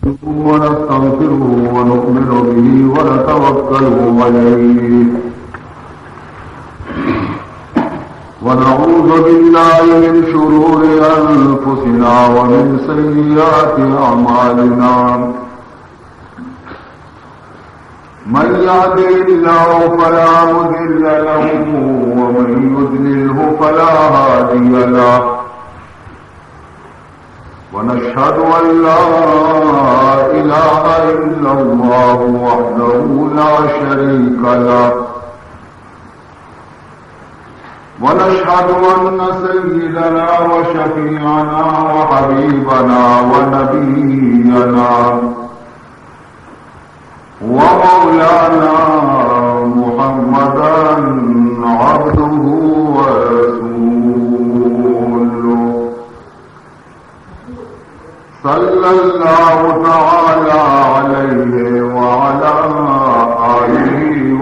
ونستغفره ونؤمن به ونتوكل عليه ونعوذ بالله من شرور أنفسنا ومن سيئات أعمالنا من يهده الله فلا مضل له ومن يضلله فلا هادي له ونشهد أن لا إله إلا الله وحده لا شريك له ونشهد أن سيدنا وشفيعنا وحبيبنا ونبينا ومولانا محمدا عبده ورسوله صلى الله تعالى عليه وعلى آله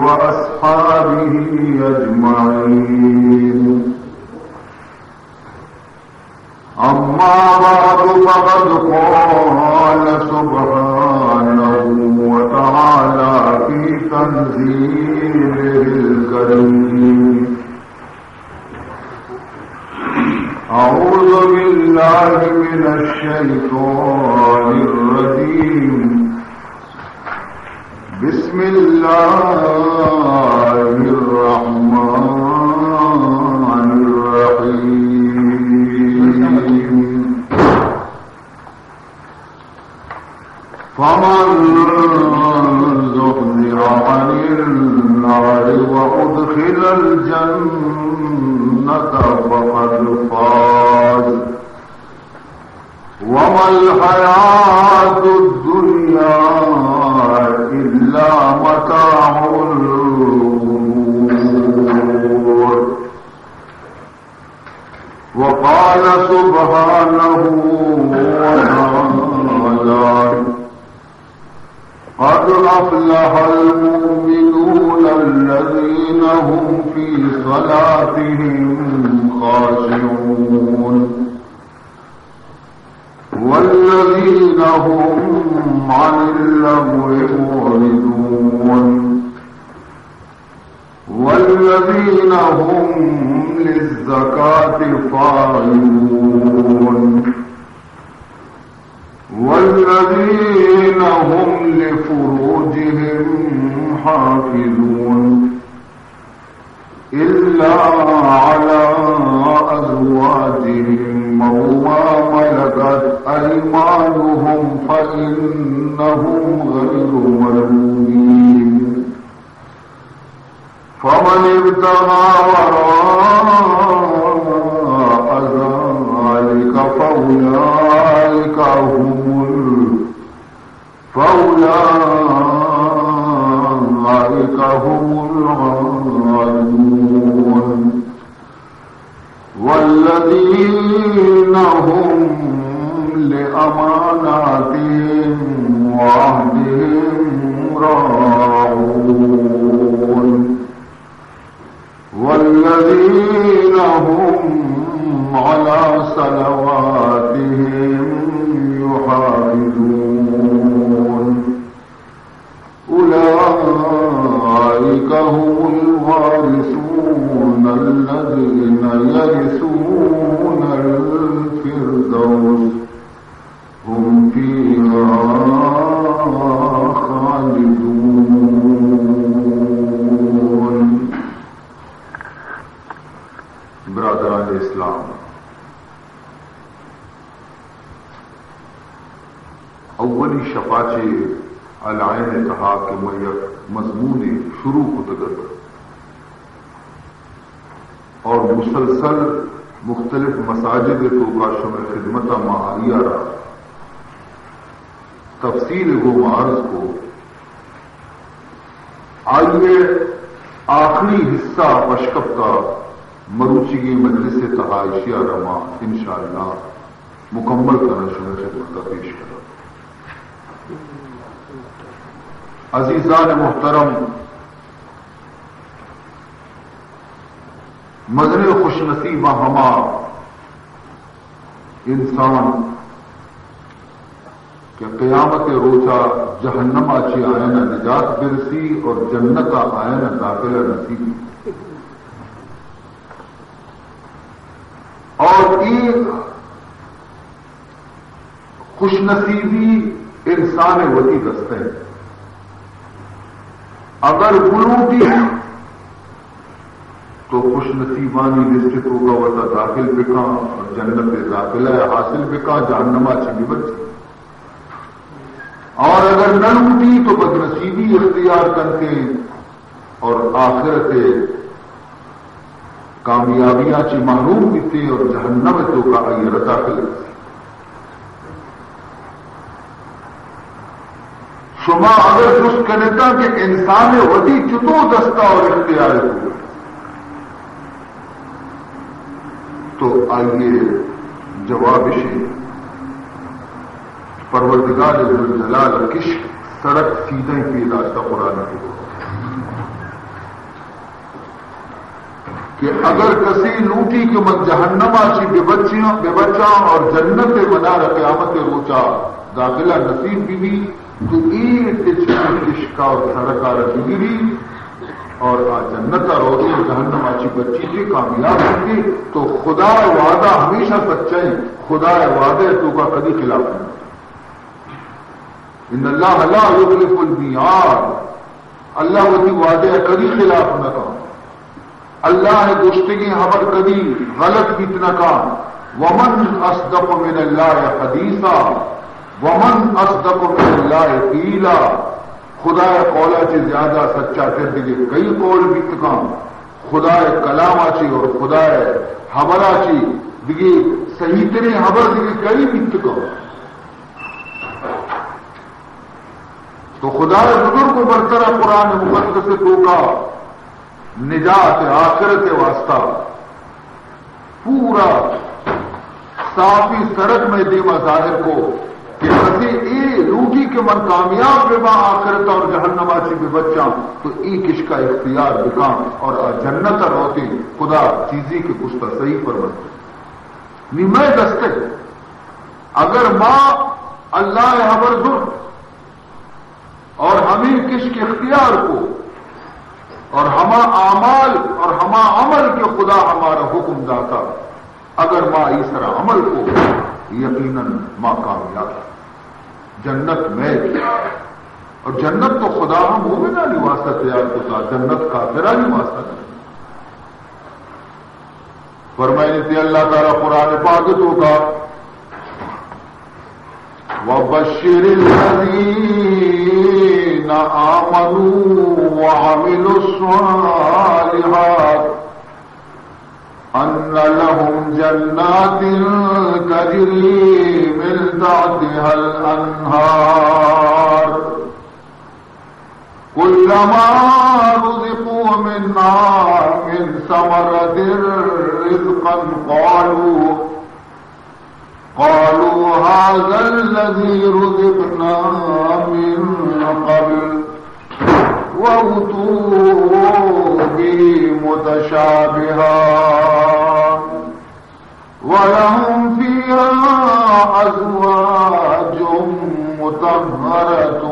وأصحابه أجمعين أما بعد فقد قال سبحانه وتعالى في تنزيله الكريم أعوذ بالله من الشيطان الرجيم بسم الله الرحمن الرحيم فمن زحزح عن النار وأدخل الجنة فقد فاز وما الحياة الدنيا إلا متاع الغرور وقال سبحانه وتعالى قد أفلح المؤمنون الذين هم في صلاتهم خاشعون والذين هم عن اللغو معرضون والذين هم للزكاة فاعلون والذين هم لفروجهم حافظون إلا على أزواجهم أو ما ملكت أيمانهم فإنهم غير ملومين فمن ابتغى وراء ذلك فأولئك هم العادون والذين هم لأماناتهم وعهدهم راعون والذين هم على صلواتهم يحافظون أولئك هم الوارثون الذين يرثون الفردوس هم فيها خالدون. برادران اسلام، اولی شفاچ علائم نے کہا کہ مضمون شروع کتگت اور مسلسل مختلف مساجد تو کاشوں میں خدمت معالیہ رہا تفصیل گو معرض کو آئیے آخری حصہ مشکب کا مروچی کی مجلس تحائشیہ رما انشاءاللہ مکمل کرنا شروع خدمت کا پیش کرا. عزیزان محترم، مظہر خوش نصیبہ ہما انسان کہ قیامت روچا جہنما چی آئین نجات برسی اور جنت آئین داخلہ نصیبی اور ایک خوش نصیبی انسان وتی دستے ہیں اگر بلوٹی تو خوش نصیبانی لسٹ ہوگا وطا داخل بکا اور جنت داخلہ حاصل بکا جہنما چی بچی اور اگر نہ لوٹی تو بد نصیبی اختیار کرتے اور آخرت کامیابیاں چی محروم بیتے اور جہنم تو کا آئی داخل شما اگر جس کنتا کہ انسان وتی چتو دستا اور اختیار ہو تو آئیے جواب سے پروردگار ذوالجلال کش سڑک سیدھے کی راستہ قرآن کی کہ اگر کسی لوٹی کے من جہنما چی بے بچا اور جنت بنا قیامت روچا داخلہ نصیب بھی تو کشکا اور سڑکا رکھی بھی اور جنت روزی جہنما چی بچی سے کامیاب ہوگی تو خدا وعدہ ہمیشہ سچائی خدا وعدے تو کا کبھی خلاف نہیں ان اللہ لا یخلف المیعاد اللہ وہی وعدے کبھی خلاف نہ کہا اللہ گشتگی خبر کبھی غلط بیتنا کا ومن اصدق من اللہ حدیثا ومن اصدق من اللہ قیلا خدا قولا چی زیادہ سچا کر دیگے کئی قول بیتکا خدا کلاما چی اور خدا حبرا چی دیگے صحیح ترین حبر دیگے کئی بیتکا تو خدا بزرگ کو برطرح قرآن مقدس تو کا نجات آخرت واسطہ پورا صافی سڑک میں دیما ظاہر کو کہ کسی اے روٹی کے من کامیاب بے آخرت اور جہنما چی بے بچا تو ای کش کا اختیار بکام اور جنت روتی خدا چیزی کے کشتا صحیح پر بنتے نیمے دستے اگر ماں اللہ حبر ظلم اور ہمیں کش کے اختیار کو اور ہما اعمال اور ہما عمل کے خدا ہمارا حکم داتا اگر ماں اس طرح عمل کو یقیناً ماں کامیاب جنت میں اور جنت تو خدا ہم مومنہ نہیں واسطہ تیار ہوتا جنت کافرہ نہیں واسطہ نہیں فرمائے تھے اللہ تعالیٰ قرآن پاک تو کا وَبَشِّرِ الَّذِينَ آمَنُوا وَعَمِلُوا الصَّالِحَاتِ أَنَّ لَهُمْ جَنَّاتٍ تَجْرِي مِن تَحْتِهَا الْأَنْهَارُ كُلَّمَا رُزِقُوا مِنْهَا مِن ثَمَرَةٍ رِزْقًا قالوا هذا الذي رزقنا من قبل وأتوا به متشابها ولهم فيها أزواج مطهرة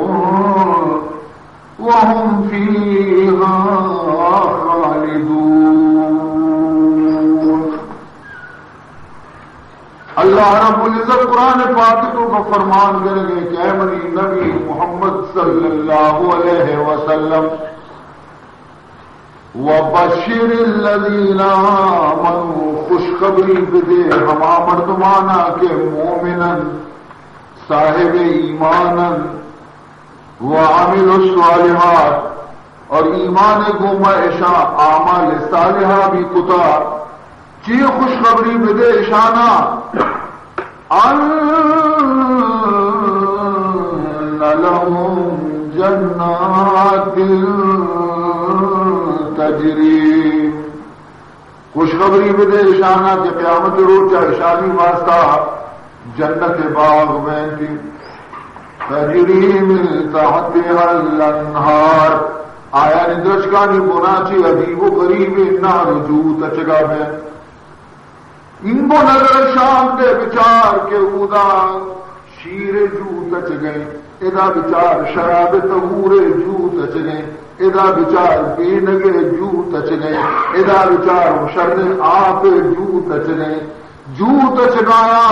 وهم فيها خالدون اللہ رب العزت قرآن فاتحوں کا فرمان کریں گے کہ اے منی نبی محمد صلی اللہ علیہ وسلم وبشر الذین آمنوا خوشخبری بدے ہما مردمانہ کے مومنن صاحب ایمانن وعملوا الصالحات اور ایمان گوما اشاء اعمال صالحہ بھی کتا چی خوشخبری بدے اشانہ ان لهم جنات تجری خوشخبری بدے اشانہ کہ قیامت روز اشانی واسطہ جنت باغ میں تھی تجری من تحتها الانہار آیا ندرشکانی بناچی عجیب و قریب نہ رجوع تچگا میں ان کو نظر شام دے بچار کے اودا شیر جو تچ گئے ادا بچار شراب تہور جو تچ گئے ادا بچار بینگے جو تچ گئے ادا بچار شر آپ جو تچ گئے جو تچگایا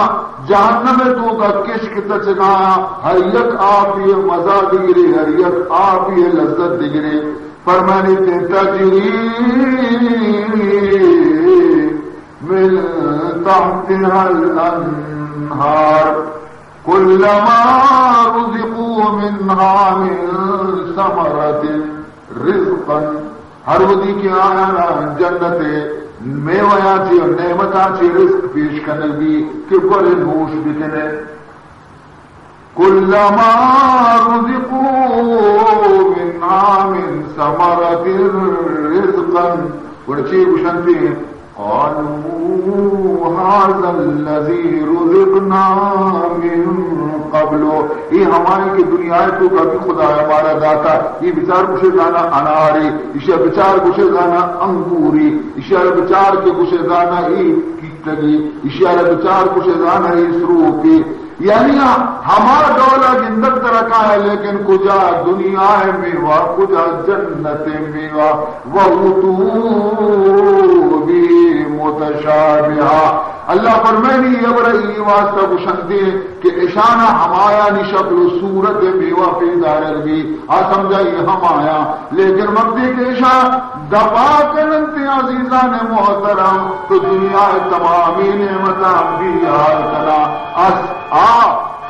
جہنم تو کا کشک تچگایا ہر یک آپ یہ مزہ دگرے ہر یک آپ یہ لذت دگرے فرمانی تے تجری من تحتها الانہار كلما رزقوا منها من ثمرة رزقا ہر ودی کے آیا جنت میویا چی اور نعمتا چی رزق پیش کرنے بھی کہ بڑے نوش بکنے كلما رزقوا منها من ثمرة رزقا ورچی بشنتی قالوا هذا الذي رزقنا من قبل یہ ہمارے کی دنیا تو کبھی خدا ہمارا داتا یہ بچار کچھ گانا اناری اسے بچار کچھ گانا انگوری اسے بچار کے کچھ گانا ہی کیٹگی اسے بچار کچھ گانا ہی سروپی یعنی ہمارا ڈولا گندر ترکا ہے لیکن کجا دنیا ہے میوا کجا جنت میوا وَهُتُوا متشابہا اللہ فرمانی یبرئی واسطہ بشندے کہ اشانہ ہمایا نی شکل صورت میوا پیدا رہی آ سمجھائی ہم آیا لیکن مقدی کے اشاہ دبا کرنتے عزیزان محترم تو دنیا تمامی نعمتاں بھی یاد کرا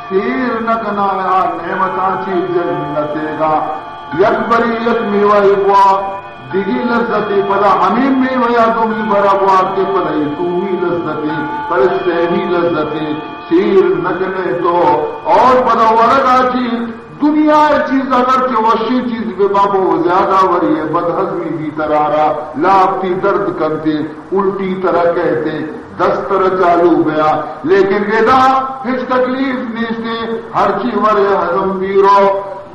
سیر نکنا نعمتاں چی جنتے گا یک بری یک میوا ہوا دیگی لذتی پدا ہمیں میویا دومی برا بوار کے پدائی تومی لذتی پر سہی لذتی سیر نکنے تو اور پدا ورگا چیز دنیا چیز اگر کہ وشی چیز بے بابو زیادہ وری ہے بدہضمی بھی ترارا لابتی درد کرتے الٹی طرح کہتے دس طرح چالو گیا لیکن ادا ہچ تکلیف نیستے ہر چی ورے ہضم بیرو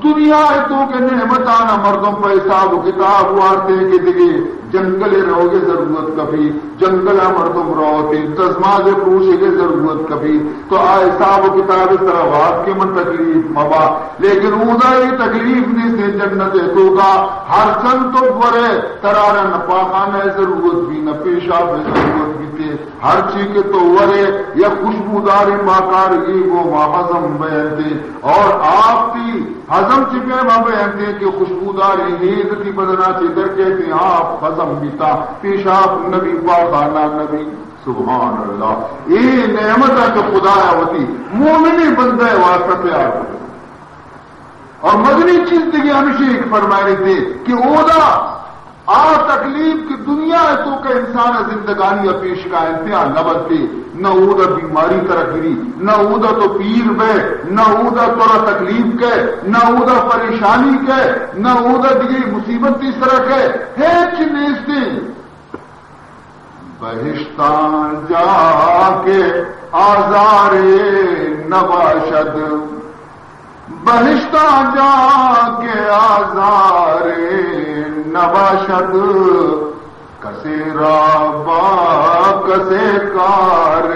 دنیا تو کہ نعمتانا مردوں پر حساب و کتاب وارتے کہ دیکھے جنگل رہو گے ضرورت کبھی جنگلہ مردم رہوتے تزماز پوچھے گے ضرورت کبھی تو حساب و کتاب اس طرح واد کے من تکلیف مبا لیکن اوزا یہ تکلیف نہیں سے جنت تو کا ہر چند تو ورے ترارا نہ پاخانہ ضرورت بھی نہ پیشاب ضرورت بھی تھے ہر چیز کے تو ورے یا خوشبوداری ماکارگی وہ محضم بیان تھے اور آپ تھی حضم چپے ماں بیان تھے کہ خوشبوداری نیز تھی بدنا چیدر کہتے آپ حضم بیتا پیشاب نبی پاخانہ نبی سبحان اللہ یہ نعمت ہے کہ خدا ہوتی مومنی بندے واسطہ تیار ہوتے اور مدنی چیز دیکھیں ہمیشہ ایک فرمائے تھے کہ اودا تکلیف کی دنیا ہے تو کہ انسان زندگانی پیش کا امتحان نہ بنتے نہ اودا بیماری طرح گری نہ اودا تو پیر بے نہ اودا تورا تکلیف کے نہ اودا پریشانی کے نہ اودا دیگی مصیبت اس طرح کے ہے چنیستے بہشتان جا کے آزار نباشد بہشتہ جا کے آزار نباشد کسے رابا کسے کار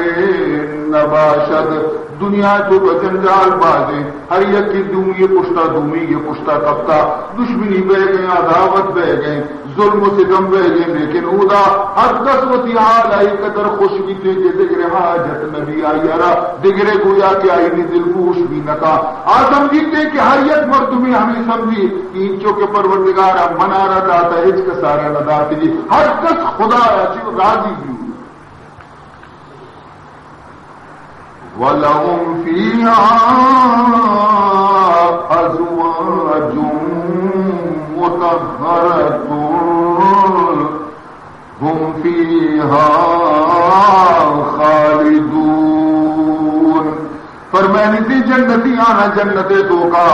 نباشد دنیا تو جنجال بازیں ہر یک کی دوم یہ پشتا دومی یہ پشتا تبتا دشمنی بہ گئے عداوت بہ گئے ظلم و ستم بہ گئے لیکن اودا ہر قسمتی حال آئی قدر خوش بھی تھے کہ دگرے حاجت نبی آئی ارا دگرے گویا کہ آئی نی دل پوش بھی نکا سمجھتے کہ ہر یک مردمی ہمیں سمجھی کہ انچوں کے پروردگارہ منارہ داتا ہچ کا سارا نہ داتی جی ہر کس خدا راضی بھی وَلَهُمْ فِيهَا أَزْوَاجٌ مُطَهَّرَةٌ هُمْ فِيهَا خَالِدُونَ فرمانی تھی جنتی آنا جنتے تو کا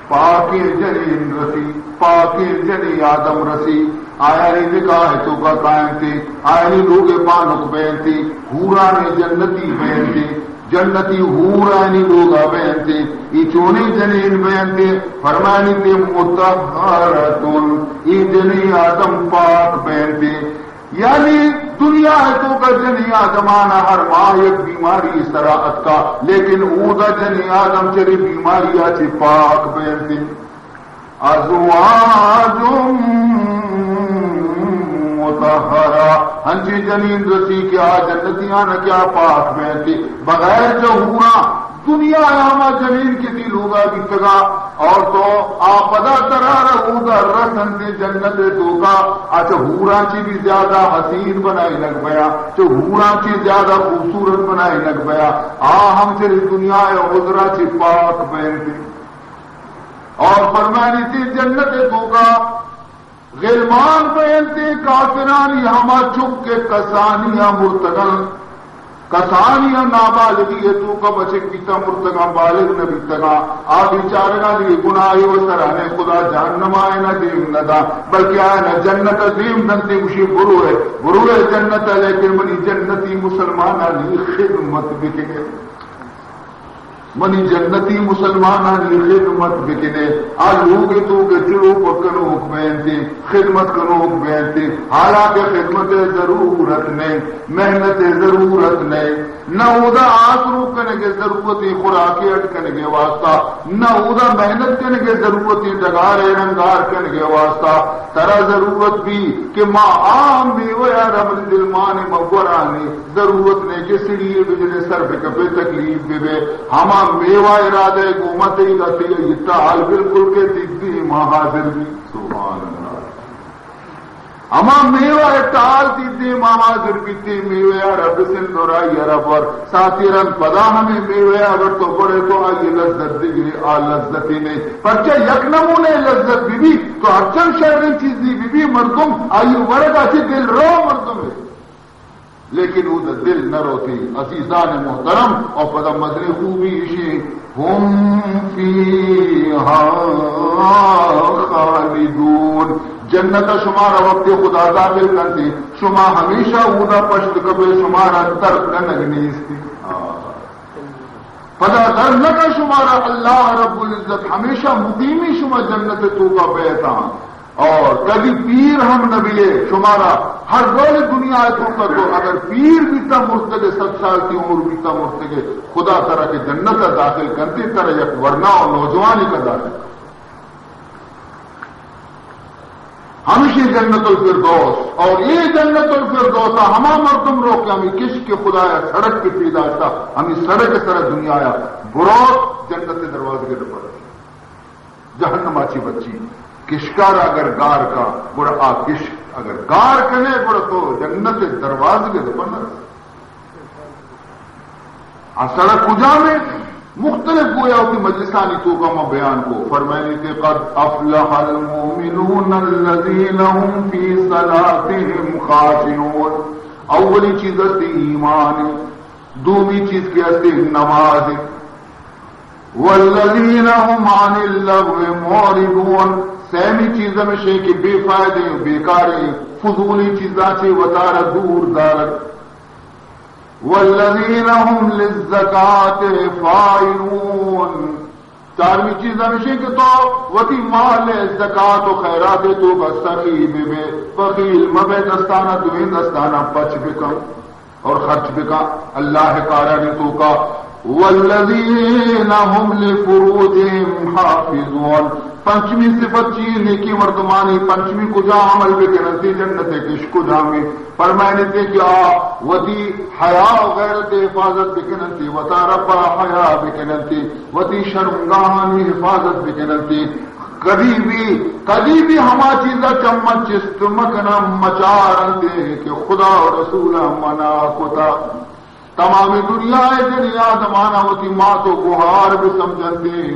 پاکی جنین رسی پاکی جنی آدم رسی آیا نہیں نکاح تو کا قائم تھی آیا نہیں لوگ پانک بین تھی حوران جنتی بین تھی جنتی حورانی لوگا بین تھے یہ چونی جنین بین تھے فرمانی تھے مطہرتن یہ جنی آدم پاک بین تھے یعنی دنیا ہے تو کا جنی آدمانا ہر ماہ ایک بیماری سراعت کا، لیکن اودا جنی آدم چری بیماری آچی پاک بیرتی ازواج مطہرہ ہنچی جنین رسی کیا جنتیاں نہ کیا پاک بیرتی بغیر جہورا دنیا ہما جنین کی دل ہوگا بیتگا اور تو آپدا ترار اودا رسن سے جنت دوگا اچھا ہورا چی بھی زیادہ حسین بنائی لگ گیا جو ہورا چی زیادہ خوبصورت بنائی لگ گیا ہم چلی دنیا عذرا چی پاک بیرتی اور فرمانی تھی جنت دوگا غلمان بیرتی کافرانی ہما چک کے کسانیاں مرتگن کسانیاں نابالغی ہے تو کا بچے پیتا مرتگا بالغ نہ بیتگا آبی چارگا دی گناہی و سرانے خدا جہنم آئے نہ دیم نہ دا بلکہ آئے نہ جنت دیم دنتی مشی برو ہے جنت ہے لیکن منی جنتی مسلمانہ خدمت بکنے منی جنتی مسلمانانی خدمت بکنے آلوگ تو کے چلو پکنو حکمین تھی خدمت کنو حکمین تھی حالانکہ خدمت ضرورت نہیں محنت ضرورت نہیں نہ اودا آسرو کرنے کے ضرورتی خوراکی اٹکنے کے واسطہ نہ اودا محنت کرنے کے ضرورتی ڈگارے رنگار کرنے کے واسطہ ترا ضرورت بھی کہ ماں عام بھی یا رمل دلمان مغورانی ضرورت نہیں کہ سڑیے بجلے سر پہ کپے تکلیف بھی بے ہما میوہ ارادہ حکومت ہی رہتی ہے یہ تعال بالکل کے دیکھتی ماں حاضر بھی سبحان اللہ ہما میوہ تعال دیتی ماں حاضر بیتی میوہ رب سن دورائی رب اور ساتھی رن پدا ہمیں میوہ اگر تو بڑے تو آئی لذت دیگری لذتی نہیں پرچہ یک نمونے لذت بھی تو ہر چند شہری چیز بھی مردم آئی ورد اچھی دل رو مردم ہے لیکن وہ دل نہ روتی عزیزان محترم اور پدا مدر خوبی اشی ہم فیہا خالدون جنت شمارا وقت خدا داخل کرتی شما ہمیشہ اودا پشت کبھی شمارا ترک نگنیستی پدا در نہ شمارا اللہ رب العزت ہمیشہ مقیمی شما جنت تو کا بیتا اور کبھی پیر ہم نہ ملے شمارا ہر رول دنیا تو کا تو اگر پیر بھی تا مرتگے 7 سال کی عمر بھی تا مرتگے خدا طرح کے جنت داخل کرتی طرح یک ورنہ اور نوجوانی کا داخل ہمیشہ جنت الفردوس اور یہ جنت الفردوس ہما مردم رو کے ہمیں کش کے خدا یا سڑک کے پیدا تھا ہمیں سڑک کے طرح دنیا آیا بروت جنت کے دروازے کے پر جہنم آچی بچی کشکار اگر گار کا بڑا آ کش اگر گار کنے بڑا تو جنت دروازے کے پر سڑک کجا میں مختلف گویا ہوتی مجلسانی تو کا بیان کو فرمائنی تھے قد افلح المؤمنون الذین هم فی صلاتهم خاشعون اولی چیز استی ایمان دومی چیز کی استی نماز والذین هم عن اللغو معرضون سہمی چیز میں شے کہ بے فائدے بیکاریں فضولی چیزاں سے وطار دور دارت والذین هم للزکاة فاعلون چارمی چیز ہمیشہ کہ تو وتی مال زکات و خیرات تو بسخی بے بخیل مبے دستانہ دوین دستانہ بچ بکم اور خرچ بکا اللہ کارانی تو کا والذین هم لفروجهم حافظون پنچمی صفت چیز نیکی مردمانی پنچمی کجا عمل بکننتی جنت کش کجا میں فرمائنے تھے کہ وتی حیا غیرت حفاظت بکننتی وتا ربا حیا بکننتی وتی شرمگاہانی حفاظت بکننتی کبھی بھی ہما چیزا چمچ چستمکنا مچارندے کہ خدا و رسول منا کتا تمام دنیا دنیا زمانہ ہوتی ماں تو گہار بھی سمجھندے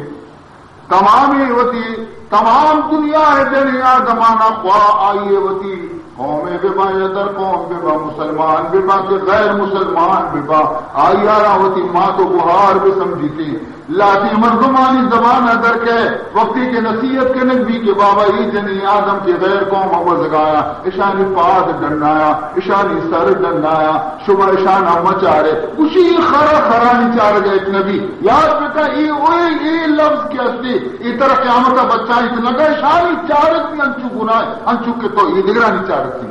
تمام دنیا دنیا زمانہ خواہ آئیے ہوتی قومیں ببا یا در قوم ببا مسلمان ببا کہ غیر مسلمان ببا آئی آرہ ہوتی ماں تو گہار بھی سمجھی تھی لاتی مردمانی زبان در کے وقتی کے نصیحت کے نبی کے بابا ہی جنی آدم کے غیر قوم عوض گایا اشانی پاد ڈنایا اشانی سر ڈنایا شبہ اشانہ مچارے اسی خرانی چار گئے ایک نبی یاد بکا یہ لفظ کی ہستی اس طرح قیامت بچہ اتنا گئے اشانی چارت بھی انچو گناہ انچو کے تو یہ نگرانی چارت تھی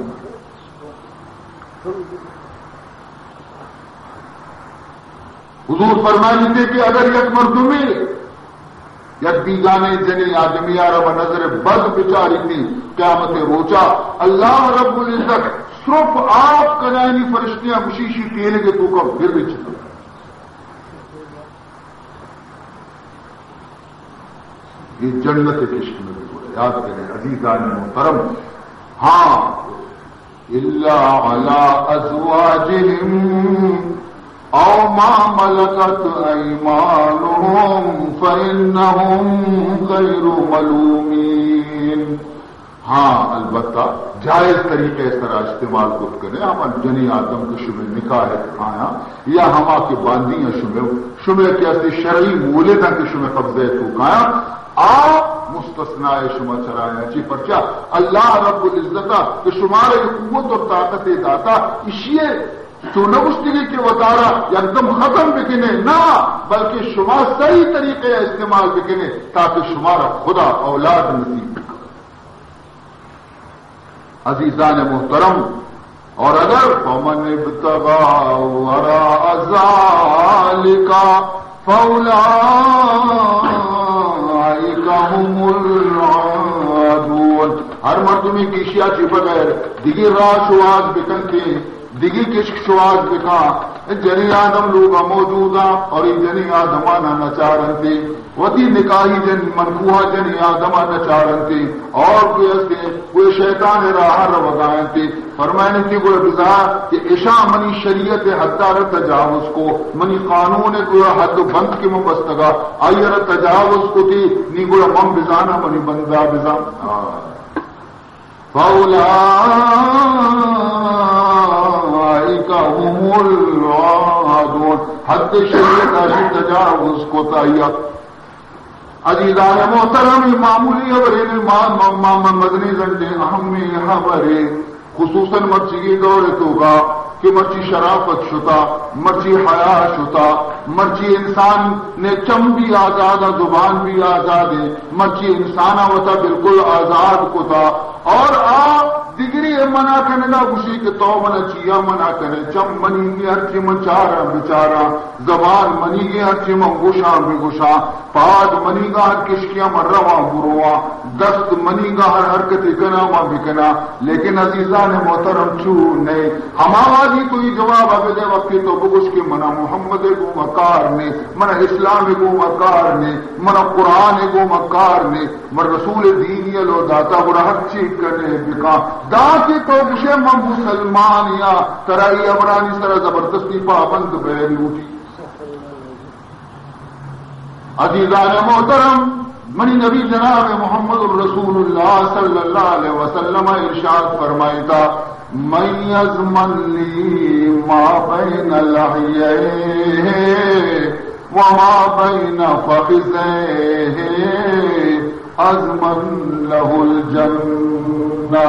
حضور فرمائیں تھے کہ اگر یک مردمی یک بیگانے جنی آدمی رب نظر بد بچاری تھی قیامت روچا اللہ رب العزت صرف آپ کنائنی فرشتیاں مشیشی تیلے کے تو کا پھر بھی چھتا یہ جنت کشک میں بھی یاد کریں عزیزان محترم. ہاں الا علی ازواجہم او ما ملکت ایمانہم فإنہم غیر ملومین. ہاں البتہ جائز طریقے اس طرح استعمال کو کریں. ہم جنی آدم کے شمع نکاح ہے کھایا یا ہما کے باندھی یا شمع کیسے شرعی مولے تھا کہ شمع قبضے تو کھایا آپ مستثنا شما چرائیں اچھی پرچا اللہ رب العزتہ کہ شمار قوت اور طاقت داتا اشیے تو نگشتگی کے وطارہ ایک دم ختم بکنے نہ بلکہ شما صحیح طریقے استعمال بکنے تاکہ شمارا خدا اولاد نصیب. عزیزان محترم اور اگر فمن ابتغى وراء ذلك فأولئك هم العادون. ہر مردمی کی اشیاء چی بغیر دیگی راہ شواز بکن کے دیگی کشک شواز بکا جنی آدم لوگا موجودا اور جنی آدمانا نچارنتی وتی نکاحی جن منکوہا جنی آدمہ نچارنتی اور کوئی اسے کوئی شیطان راہ روگائنتی. فرمائنے کی کوئی بزا کہ عشاء منی شریعت حدار تجاوز کو منی قانون کوئی حد بند کی مبستگا آئیر تجاوز کو تھی نی کوئی من بزانا منی بندہ بزا هم العادون. حد شریعت اشی تجاوز کو تایا. عزیزان محترم معمولی خبریں مدنی زندے اہمی خبریں خصوصاً مرچی دور تو کا کہ مرچی شرافت شتا مرچی حیا شتا مرچی انسان نے چم بھی آزاد زبان بھی آزاد ہے مرچی انسان ہوتا بالکل آزاد کو تھا اور آپ دیگری منع کرنے کا خوشی کے تو منع چیا منع کرے چم منی گی ہر چی من چارا بچارا زبان منی گی ہر چی من گشا بگشا پاد منی گا ہر کشکیاں من روا بروا دست منی گا ہر حرکت کنا ما بکنا. لیکن عزیزان محترم چو نہیں ہمارا تو یہ جواب اب دے وقت تو بگش کے منا محمد کو مکار نے منا اسلام کو مکار نے منا قرآن کو مکار نے من رسول دینی لو داتا برا حق چیک کرنے بکا دا کی تو بشے من مسلمان یا ترائی امرانی سر زبردستی پابند بیری اٹھی. عزیزان محترم منی نبی جناب محمد الرسول اللہ صلی اللہ علیہ وسلم ارشاد فرمائی تھا من یضمن لی ما بین لحییہ وما بین فخذیہ اضمن لہ الجنہ.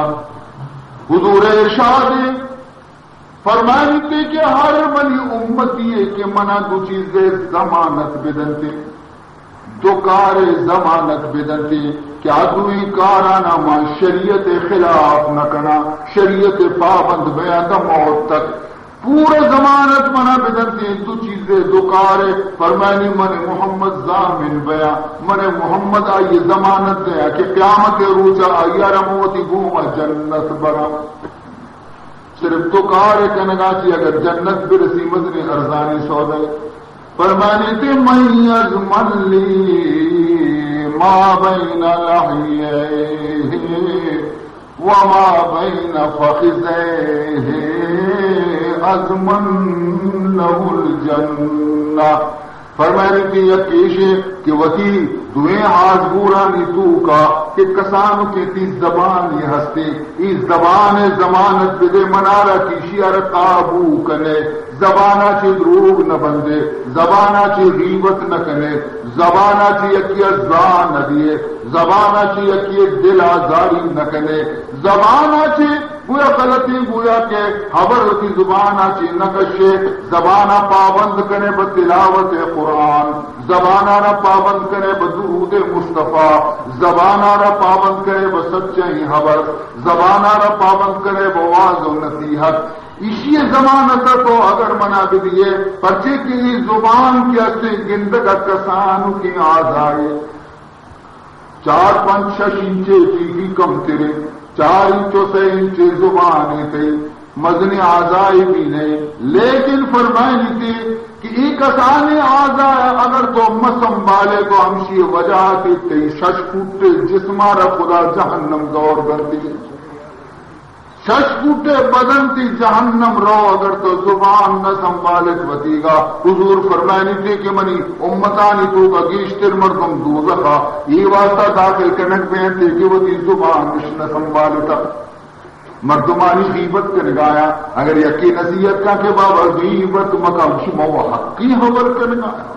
حضور ارشاد فرمائی تھے کہ ہر منی امتی کے منع دو چیزیں ضمانت بدنتے دو کار ضمانت بدنتی کیا دوئی کارانا ماں شریعت خلاف نہ کنا شریعت پابند بیان دا موت تک پورا ضمانت منع بدنتی دو چیزیں دو کار فرمانی من محمد ضامن بیا من محمد آئی ضمانت دیا کہ قیامت روچا آئی رموتی گوما جنت برا. صرف تو کار کنگا چی اگر جنت برسی مدنی ارزانی سودائی فرمانے تھے من یضمن لی ما بین لحییہ وما بین فخذیہ اضمن لہ الجنہ. فرمانے تھے یکیشے کہ وتی دویں آج بورانی تو کا کہ کسانو کے تیز زبان یہ ہستے اس زبان ضمانت بدے منارا کی شیار قابو کنے زبانہ چی دروغ نہ بندے زبانہ چی غیبت نہ کنے زبانہ چی یکی ازان نہ دیے زبانہ چی یکی دل آزاری نہ کنے زبانہ چی گویا غلطی گویا کہ خبر کی زبانہ چی نکشے زبانہ پابند کرے بتلاوت قرآن زبانہ نہ پابند کرے بدرود مصطفیٰ زبانہ نہ پابند کرے بسچائی خبر زبانہ نہ پابند کرے بواز و نصیحت. اسی ضمانت تو اگر منا دیے پرچے کی زبان کے سے گندگا کسان کی آزائے 4-5-6 انچے کی کم تیرے 4 انچوں سے انچے زبان تھے مزن آزائے بھی نہیں لیکن فرمائنی تھی کہ ایک آسان آزائے اگر تو مت سنبھالے تو ہمشی وجہ تھی تی 6 فٹ جسمارا خدا جہنم دور بنتی 6 فٹ بدن تھی جہنم رو اگر تو زبان نہ سنبھالت بتی گا حضور فرمائنی تھی کہ منی امتانی تو کا گیشتر مردم دوزخا یہ واسطہ داخل کنک پہنتے کہ وہ تھی زبان نہ سنبھالتا مردمانی غیبت کے نگایا اگر یقین نصیحت کا کہ بابا غیبت مکہ مو حقی خبر کے نگایا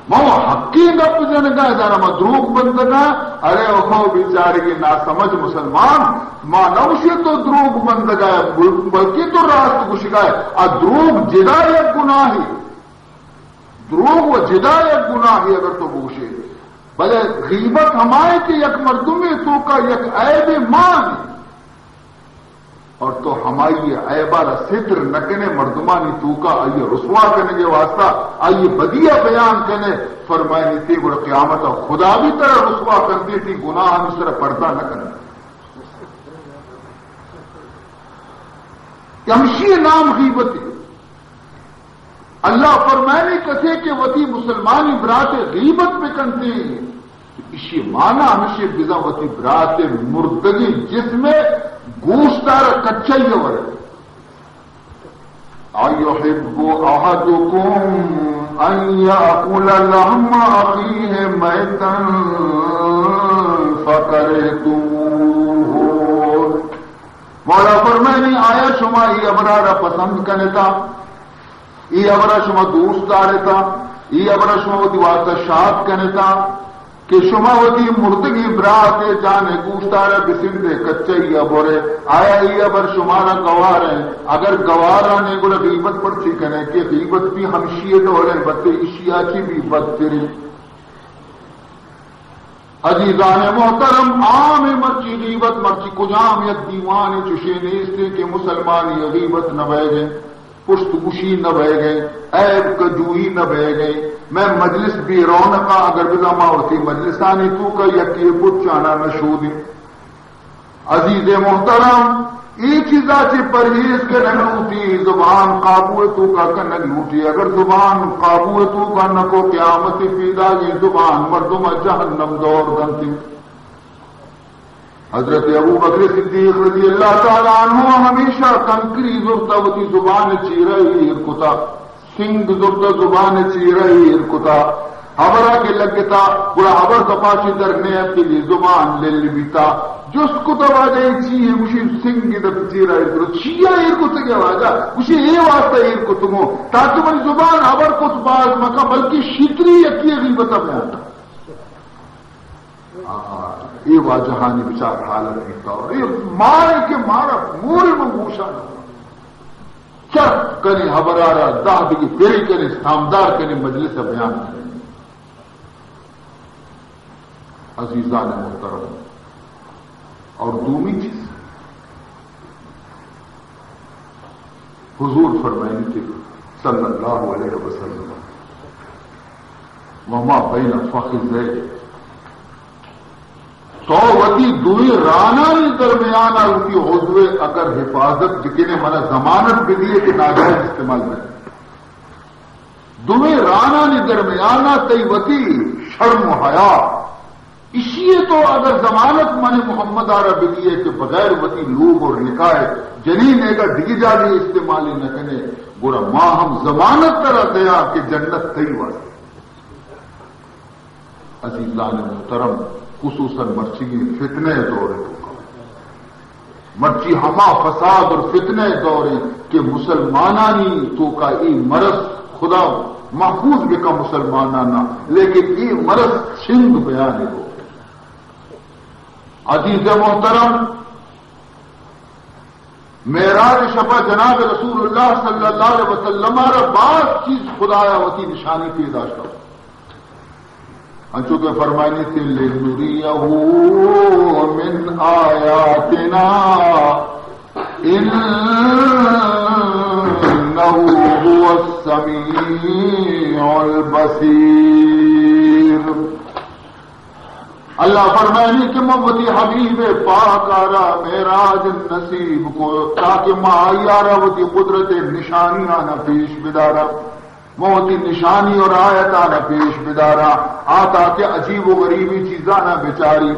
مو حقی گپ جو نگایا جانا مدروغ بندگا ارے وہ بیچارے کی نا سمجھ مسلمان مانوشی تو دروغ بندگا بلکہ تو راست گشگائے دروغ جدا یک گناہ ہی دروغ و جدا یک گناہ ہی اگر تو گوشے بلے غیبت ہمائے کہ یک مردمی تو کا یک عیب مان اور تو ہماری عیبہ ستر نکنے مردمانی تو کا آئیے رسوا کرنے کے واسطہ آئیے بدیہ بیان کرنے فرمائنی تھی گوڑا قیامت خدا بھی طرح رسوا کرتی تھی گناہ ہم اس طرح پردہ نہ کرنے ہمشی نام غیبتی اللہ فرمائنے کسے کہ وطی مسلمانی برات غیبت پہ کنتی اسی معنی ہمشی بزا وطی برات مردگی جس میں گوشتار کچا ہی ور ایحب احدکم ان یاکل لحم اخیہ میتا فکرہتموہ مولا فرمائنی آیا شما ای ابرارا پسند کنتا ای ابرا شما دوست دارتا ای ابرا شما وطی واسطہ شاد کنتا کہ شما وطی مردگی برات جانے گوشتارا بسندے کچائی ابورے آیا ای ابر شمارا گوار ہیں اگر گوارا نے گوڑا غیبت پرچی کنے کہ غیبت بھی ہمشیت ہو رہے بتے اشیاء کی بھی بد تیری عزیزان محترم عام مرچی غیبت مرچی کجام یک دیوان چشے نیستے کہ مسلمانی غیبت نہ بہ گئے پشت گوشی نہ بہ گئے عیب کجوئی نہ بہ گئے میں مجلس بھی رونقا اگر بزما ہوتی مجلسانی تو کا یکی پت چانا نشودی عزیز محترم ایک چیزا سے پرہیز کے نگوٹی زبان قابو تو کا نگوٹی اگر زبان قابو تو کا نکو قیامت پیدا یہ زبان مردم جہنم دور گنتی حضرت ابو بکر صدیق رضی اللہ تعالیٰ عنہ ہمیشہ کنکری زرتوتی زبان چیرہی ارکتا سنگ زرتا زبان چیرہی ارکتا حبرہ کے لگتا بڑا حبر دفاشی در نیت کے لیے زبان لے لبیتا جس کو تو واجہ چیئے مجھے سنگ در چیرہ ارکتا چیئے ارکتا کے واجہ مجھے یہ واسطہ ارکتمو تاکہ من زبان حبر کت باز مکہ بلکہ شکری یکی غیبتا بیانا یہ واجہانی بچار حالت دیتا اور یہ مارے کے مارا مورے میں موشا چرک کنی حبرارا داہ بھی پیری کنی سامدار کنی مجلس بیان کریں عزیزان محترم اور دومی چیز حضور فرمائنی تھی صلی اللہ علیہ وسلم وما بین فخذین تو وتی دوئی رانانی درمیان اسی عضوے اگر حفاظت جکنے منا ضمانت بھی دیے کہ ناجائز استعمال میں دوئی رانانی درمیان تی وتی شرم و حیا اسی تو اگر ضمانت من محمد عرب دیے کہ بغیر وتی لوگ اور نکاح جنین اگر ڈگی جالی استعمالی نہ کنے گورا ماں ہم ضمانت طرح دیا کہ جنت تھی واسطے عزیزان محترم خصوصاً مرچی کی فتنے دورے مرچی ہما فساد اور فتنے دورے کہ مسلمانانی تو کا ای مرض خدا محفوظ بھی کا مسلمانانا لیکن ای مرض چھند بیان ہو عزیز محترم معراج شفا جناب رسول اللہ صلی اللہ علیہ وسلم بعض چیز خدایا ہوتی نشانی پیدا شو انچو کے فرمائنی تھی لِنُرِيَهُ مِنْ آیاتنا إنه هو السميع البصير. اللہ فرمائے کہ محمدی حبیب پاک آرا معراج نصیب کو تاکہ ماں آیارا وتی قدرت نشانی آنا پیش بدارا موتی نشانی اور آیت آنا پیش بدارا آتا کہ عجیب و غریبی چیزانا بیچاری.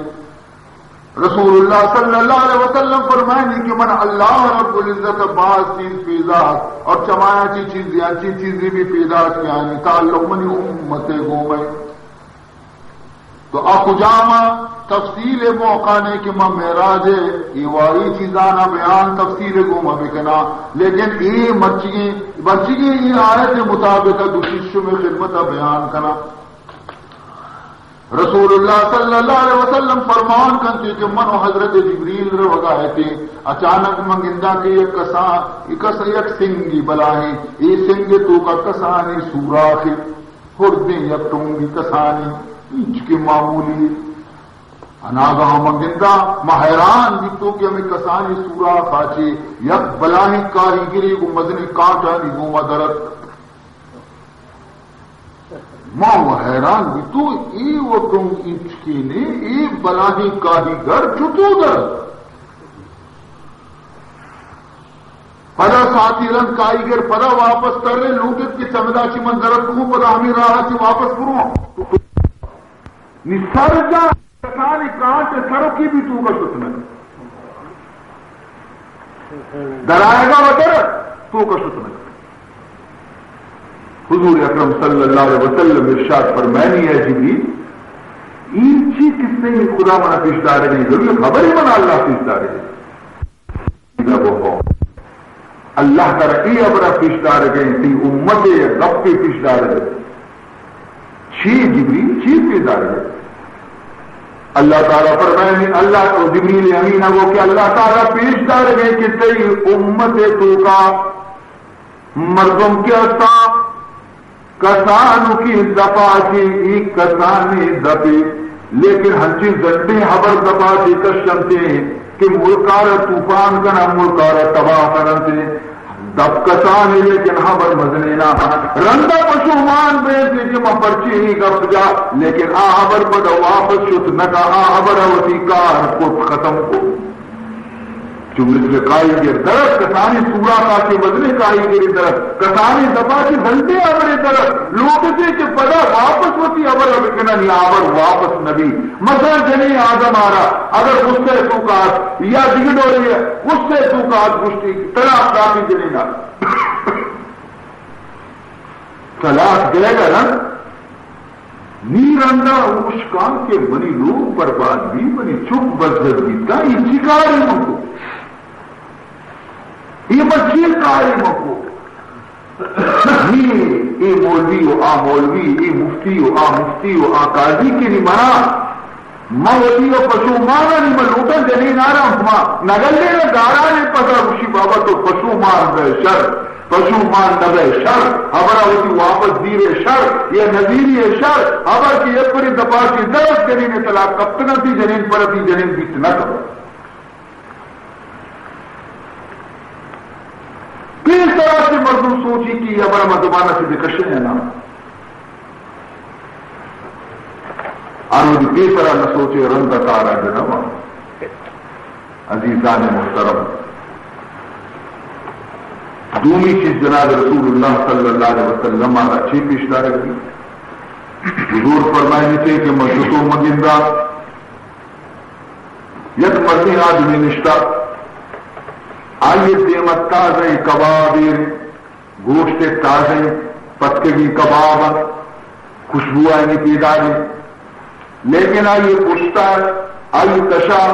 رسول اللہ صلی اللہ علیہ وسلم فرمائے کہ من اللہ رب العزت بعض چیز پیداست اور چمایا چی چیزیں اچھی چیزیں بھی پیداست یعنی تعلق منی امت گومے. تو اخجامہ تفصیل موقع نے کہ ماں معراج یہ والی چیزانا بیان تفصیل گوما بکنا لیکن یہ بچگی یہ آیت مطابق دوشش میں خدمت بیان کرنا. رسول اللہ صلی اللہ علیہ وسلم فرمان کرتے کہ من و حضرت جبریل روگائے تھے اچانک منگندہ کے یک سنگی بلاہیں یہ سنگ تو کا کسانی سوراخی ہردیں یک ٹونگی کسانی اینچ کے معمولی اناگاہ منگندہ مہران جتو کہ ہمیں کسانی سوراخ آچے یک بلاہیں کاریگری کو مدنی کانٹا نگو مدرت ماں وہ حیران بھی تو ای وہ تم انچکی نے ای بلاہی کاریگر چھتو در پدا ساتھی رن کاریگر پدا واپس کر رہے لوگت کی چمدہ چی منظرت کو پدا ہمیں راہ چی واپس کروں نسر جا کسانی کانٹ سروں کی بھی تو کا شتنا درائے گا وطر تو کا شتنا. حضور اکرم صلی اللہ علیہ وسلم ارشاد فرمانی ہے جبریل اینچی کس نے خدا منا پیش دارے نہیں ضرور خبر ہی منا اللہ پیش دارے اللہ تعالیٰ ای ابرا پیش دارے گئے تی امت رب کے پیش دارے گئے چھی جبریل چھی پیش دارے گئے. اللہ تعالیٰ فرمانی اللہ تو جبریل امین وہ کہ اللہ تعالیٰ پیش دارے گئے کہ تی امت تو کا مردم کے استعام کسانوں کی دفاع کی ایک کسانی دبی لیکن ہنچی زندے حبر دفاع کی کشمتے کہ ملکار طوفان کا نام ملکار تباہ کرتے دب کسانی لیکن حبر مزنینا رندہ پشومان بیتے کہ میں پرچی ہی گفت جا لیکن حبر پڑا واپس شت نکا حبر ہوتی کار کو ختم کو مثل کائیگر درخت کسانی سورا کا کے بدلے کائیگری درخت کسانی دفاع کی بھلتے ابرے درخت لوگ سے کہ پدا واپس ہوتی ابر ابکنا نہیں آبر واپس نبی مثلا جنی آدم آرہا اگر غصے سوکات یا دیگڑ ہو رہی ہے غصے سوکات گشتی طلاق کافی جنی نہ طلاق دے گا نا نیرندہ مشکان کے بنی لوگ برباد بھی بنی چپ بزر بھی تائی چکاری مکو یہ مسجد کاری مکو یہ مولوی ہو آ مولوی یہ مفتی ہو آ مفتی ہو آ قاضی کی نہیں منا موتی ہو پشو مارا نہیں میں لوٹا جنی نارا نگلے نے گارا نے پتا خوشی بابا تو پشو مار دے شر پشو مان نبے شر ہمارا ہوتی واپس دیرے شر یہ نظیری شر ہمار کی ایک پری دفاع کی درست جنین طلاق کب تک تھی جنین پر تھی جنین بیت نہ کرو کس طرح سے مردم سوچی کہ یہ ہمارا مردمانہ سے بکشن ہے نا آنودی کس طرح نہ سوچے رنگ تارا جنم عزیزان محترم دومی چیز جناب رسول اللہ صلی اللہ علیہ وسلم اچھی پیشدہ رکھی حضور فرمائے تھے کہ مجھو مگندہ یک مرضی آدمی نشتہ آئیے دیمت تازہ کبابیر گوشت تازہ پتکگی کباب خوشبو آئینی پیداری لیکن آئیے پشتا آئیے کشا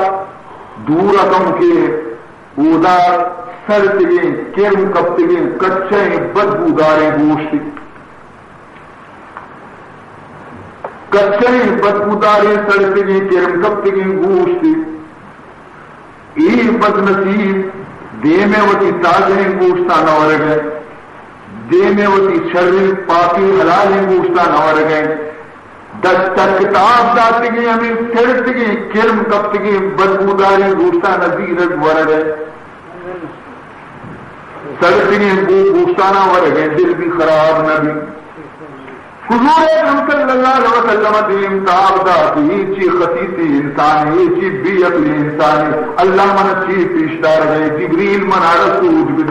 دور رقم کے اودار سرتگی کرم کپتگی کچھے بدبودارے گوشتی کچھے بدبودارے سرتگی کرم کپتگی گوشتی یہ بدنصیب دے میں وتی تازہ گوشتا نہ ور گئے دے میں وتی شرم پاکی حلال گوشتا نہ ور گئے دستا کتاب داتگی ہمیں سرتگی کرم کپتگی بدبودارے گوشتا نظیر ور گئے سڑکیں گوشتانہ ہو رہے دل بھی خراب نہ بھی حضور اکرم صلی اللہ علیہ وسلم دیم تابدہ کی چی خطیتی انسانی چی بیعقلی انسانی اللہ من چی پیشدار گئے جبریل من رسول بھی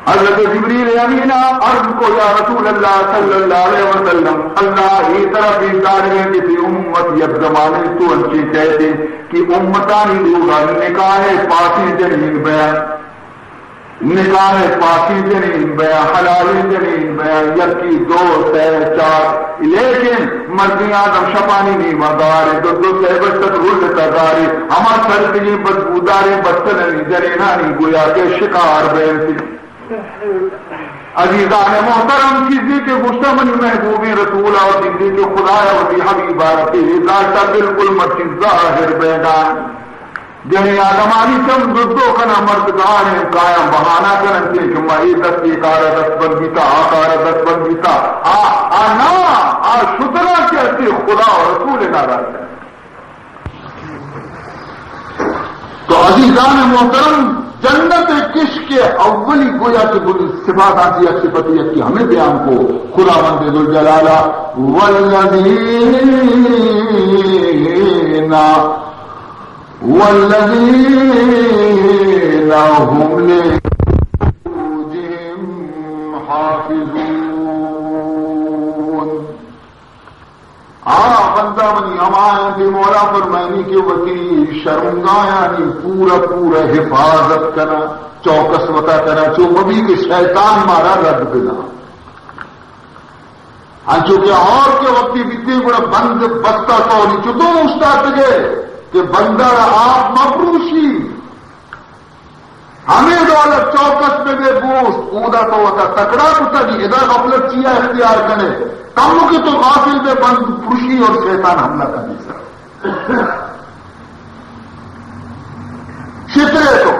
حضرت جبریل امینہ عرض کو یا رسول اللہ صلی اللہ علیہ وسلم اللہ ہی طرف انکار ہے کہ تھی امت یک زمانے تو انچی کہتے کہ امتانی لوگا نکاح پاسی جنین بیان نکاح پاسی جنین بیان حلال جنین بیان یکی دو تے چار لیکن مردی آدم شپانی نہیں مدارے دو سے بچت رول تدارے ہما سردی بدبودارے بچتنی جنینانی گویا کے شکار بین تھی عزیزان محترم چیزی کے گشتمن محبوبی رسول اور چیزی کے خدا اور حبیبہ رفیع ذاتہ بالکل مرچی ظاہر بیدان جنہیں آدمانی چم دو کنا مردگار ہیں قائم بہانہ کرنتے کہ مائی دست کارا دست بندیتا آکارا دست بندیتا آ شترہ کہتے خدا اور رسول ناراض ہے. تو عزیزان محترم جنت کشک کے اولی گویا کہ بری صفات آتی ہے صفتیت کی ہمیں بیان کو خدا بند ذوالجلالہ والذین هم لفروجهم حافظون. بندہ منی ہمائیں بھی مولا فرمائنی کے وکیل شرمگاہ یعنی پورا پورا حفاظت کرنا چوکس وطا کرنا چوبی کے شیطان مارا رد بنا چونکہ اور کے وقتی بیتے بڑا بند بستا سوری چتو استاد گئے کہ بندہ آپ مفروشی ہمیں دولت چوکس میں دے بوست اودا تو ہوتا تکڑا تو تھی ادھر غفلت چیا اختیار کرے کم کی تو غافل میں بند خوشی اور شیطان حملہ کرنے سر شترے تو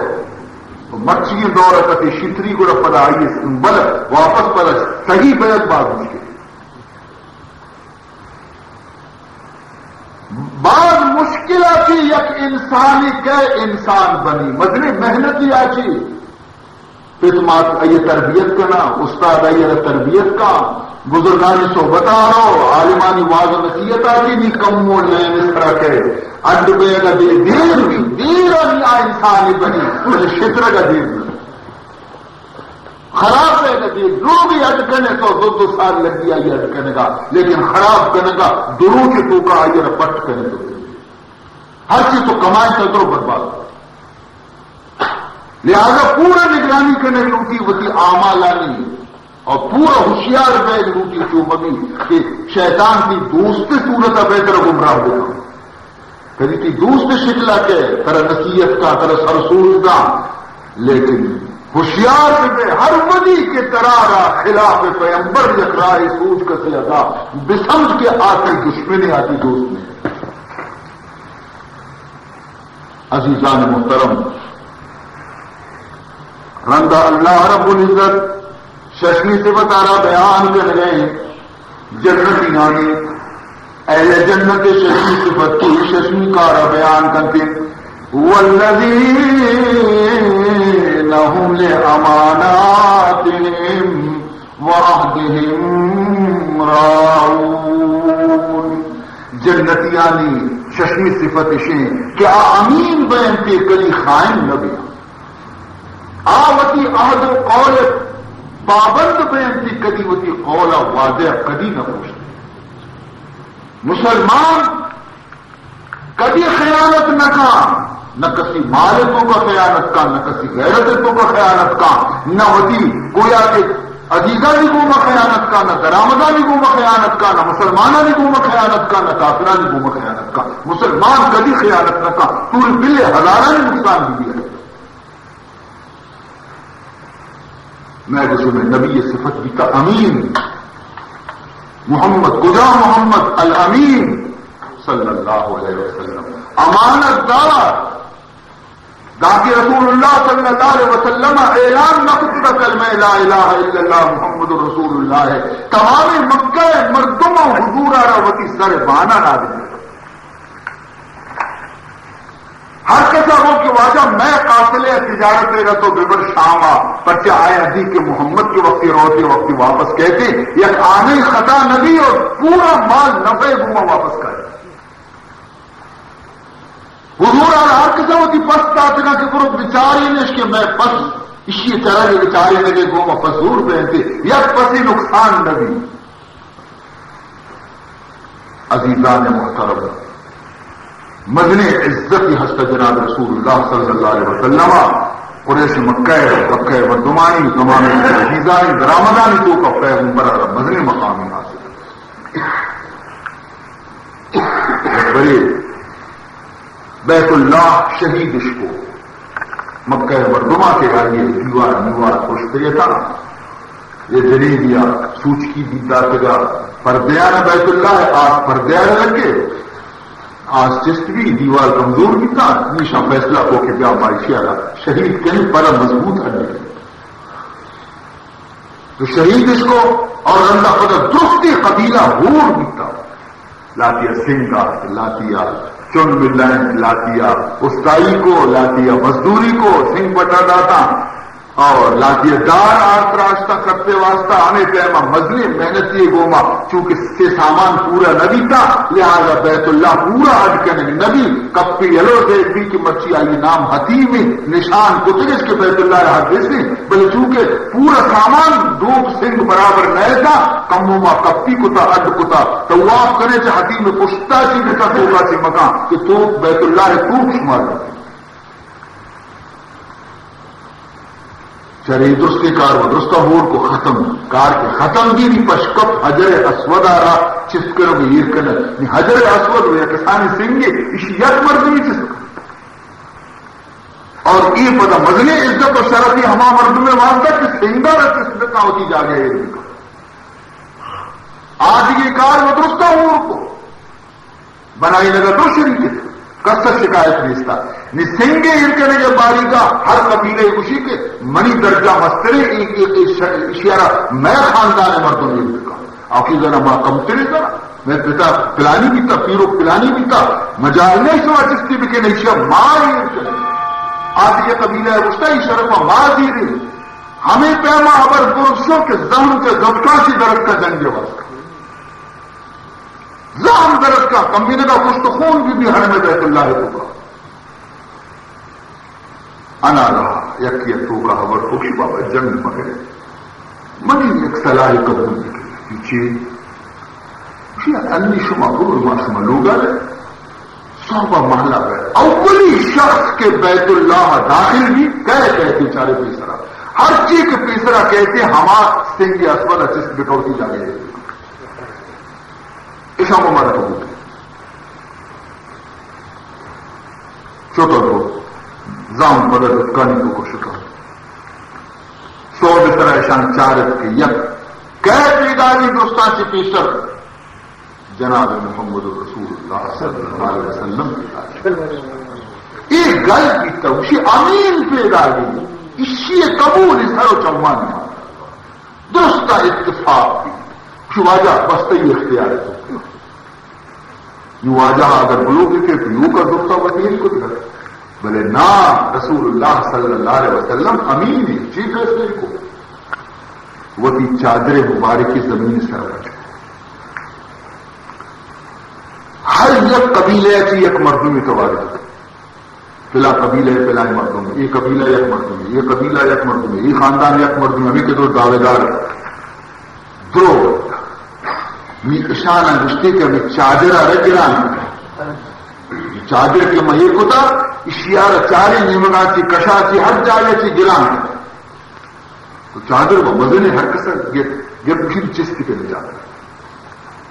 مچھی دولت اتی شتری کو پدا آئیے بل واپس پر صحیح بیعت بات مشکل بعض مشکل آتی یک انسانی کے انسان بنی مدنی محنتی آتی خدمات یہ تربیت کرنا استاد آئیے تربیت کا بزرگانی صحبت آ رہو عالمانی واض و نصیحت آتی نہیں کم مول نہیں اس طرح کے اڈ بے کا دیر بھی دیر انسانی بنی شتر کا دیر بھی خراب ہے کہ جو بھی اڈ کرنے تو دو سال لگ گیا یہ اڈ کرنے کا لیکن خراب کرنے کا درو کے تو کا آئیے پٹ کرنے تو ہر چیز تو کمائے تو تو برباد لہذا پورا نگرانی کرنے کی روٹی وتی آمالانی اور پورا ہوشیار بیگ روٹی چوبی کہ شیطان کی دوست صورت بہتر گمراہ دینا کبھی کی دوست شکلا کے طرح نصیحت کا طرح سرسول کا لیکن ہوشیار پہ ہر ودی کے ترارا خلاف پیمبر یکراہ سوچ کا سیادا بسمجھ کے آتی دشمنی آتی دوست میں عزیزان محترم رندہ اللہ رب العزت ششمی سے بتا رہا بیان کر گئے جنتی آگے اہل جنت ششمی صفت کی ششمی کارا بیان کرتے والذین هم لأماناتهم وعهدهم راعون. جنتیانی ششمی صفت شیں کہ امین بین کے کلی خائن نہ بیا آوتی عہد و قول پابند بین کی کدی وتی قول واضح کدی نہ پوچھتے. مسلمان کدی خیانت نہ کا نہ کسی مالکوں کا خیانت کا نہ کسی غیرتوں کا خیانت کا نہ وتی گویا کہ عزیزہ نگو میں خیانت کا نہ درآمدہ نگو میں خیانت کا نہ مسلمانہ نگو میں خیانت کا نہ کافرہ نگو میں خیانت کا. مسلمان کبھی خیانت نہ کا طول بل ہزارہ نے نقصان بھی دیا. میں رسول میں نبی صفت بھی کا امین محمد خدا محمد الامین صلی اللہ علیہ وسلم امانت دار باقی رسول اللہ صلی اللہ علیہ وسلم اعلان نقطہ کلمہ لا الہ الا اللہ محمد رسول اللہ ہے. تمام مکہ مردم حضور آراوتی سر بانا نہ دے ہر کسا ہو کہ واجہ میں قافل تجارت رہا تو ببر شامہ پرچہ آئے ادی کے محمد کے وقتی روتے وقتی واپس کہتے یا آنے خطا نبی اور پورا مال نفع گما واپس کر حضور ہر کسا ہوتی پس تاتنا کہ کرو بچاری نش کہ میں پس اسی طرح کے بچاری لگے گوما پسور پہنتے یا پسی نقصان نبی عزیزان محترم مدن عزت ہست جناب رسول اللہ صلی اللہ علیہ وسلم قریش مکہ مردمانی تمام عزیزانی درامدانی تو کا پیغمبر مدن مقامی حاصل بڑے بیت اللہ شہید کو مکہ مردما کے آئیے دیوار خوش تھا یہ جنیبیا سوچ کی دیتا تگا پردیان بیت اللہ آج پردیان لگے آج چست بھی دیوار کمزور بھی تھا نیشا فیصلہ ہو کے بیا بائشیا شہید کہیں بڑا مضبوط ہے تو شہید اس کو اور اللہ خدا درستی قبیلہ ہور بھی تھا لاتیا سنگا لاتیا چن ملائن لاتیا استائی کو لاتیا مزدوری کو سنگ بٹا داتا اور لاتیا دار آرت راستہ کرتے واسطہ آنے پیما مزلے محنتی گوما چونکہ سے سامان پورا نبی تھا لہذا بیت اللہ پورا اٹکنے نبی کپی یلو دیکھ بھی کی مرچی آئی نام حتیمی نشان کتگس کے بیت اللہ رہا دیسی بلے چونکہ پورا سامان دوب سنگ برابر نئے تھا کموما کپی کتا اڈ کتا تواف کرے چاہ حتیم پشتا چی بکا توکا چی مکان کہ تو بیت اللہ توک شمار چرے درستی کار و درستہ ہور کو ختم کار کے ختم بھی نہیں پشکپ حجر اسود آرہ چسکر میں یہ کنر حجر اسود ہو یا کسانی سنگے اسی یک مرد نہیں چسکر اور یہ پتا مزنے عزت و شرفی ہما مرد میں واسطہ کہ سنگا رہتے صدقہ ہوتی جا گیا یہ دن آج یہ کار و درستہ ہور کو بنائی لگا دو شریک تھے کسر شکایت نیستا نسنگے ارکنے کے باری کا ہر قبیلے خوشی کے منی درجہ مسترے اشیارہ میں خاندان مردوں نے لکھا آخری ذرا ماں کم ترے ذرا میں پتا پلانی بھی تھا پیرو پلانی بھی تھا مجالنے سوا چستی بھی کہ نہیں شیعہ ماں ارکنے آج یہ قبیلہ ہے رشتہ شرفہ ماں دیرے ہمیں پیما ابر برسوں کے زمن کے زبکاسی درد کا جنگ واسطہ زام درد کا کمبینے کا کچھ تو خون بھی ہر میں بیت اللہ ہوگا انا رہا یکیتوں کا خبر خوشی بابا جنگ مگر منی ایک صلاح قدم نکلے پیچھے انی شما گرو ما شما لوگا رہے صحبہ محلہ گئے اولی شخص کے بیت اللہ داخل بھی کہتے چارے پیسرا ہر چیز کے پیسرا کہتے ہما سنگ اسود چست بکوتی جا گئے ایسا ہمارا تو ہوتے چوتھا تو زام بدل اتکانی کو شکر سو بسرا ایشان چارت کے یک کہہ پیداری دوستان سے پیشر جناب محمد رسول اللہ صلی اللہ علیہ وسلم ایک گل کی توشی امین پیداری اسی قبول اس ہر چوان درست اتفاق کی واجہ بستے ہی اختیار ہے یوں واجہ اگر بلوگ لکھے تو یوں کا دوستا وکیل کو دکھا بلے نا رسول اللہ صلی اللہ علیہ وسلم امین ہے جی فیصلے کو وہ تھی چادر مبارک کی زمین سر رکھے ہر یک قبیلے ایسی ایک مردوں میں توارد پلا قبیلہ پلا مردوں میں یہ قبیلہ یک مردوں میں یہ قبیلہ یک مردوں میں یہ خاندان یک مردوں میں ہمیں کہ دو دعوے دار درو اشان رشتے کے ہمیں چادر گران چادر کے مہیر کو تھا اشیار چارے نیمگا کی کشا کی ہر جائے کی گران تو چادر کو مزے ہر کسر یہ پھر چست کے لے جاتا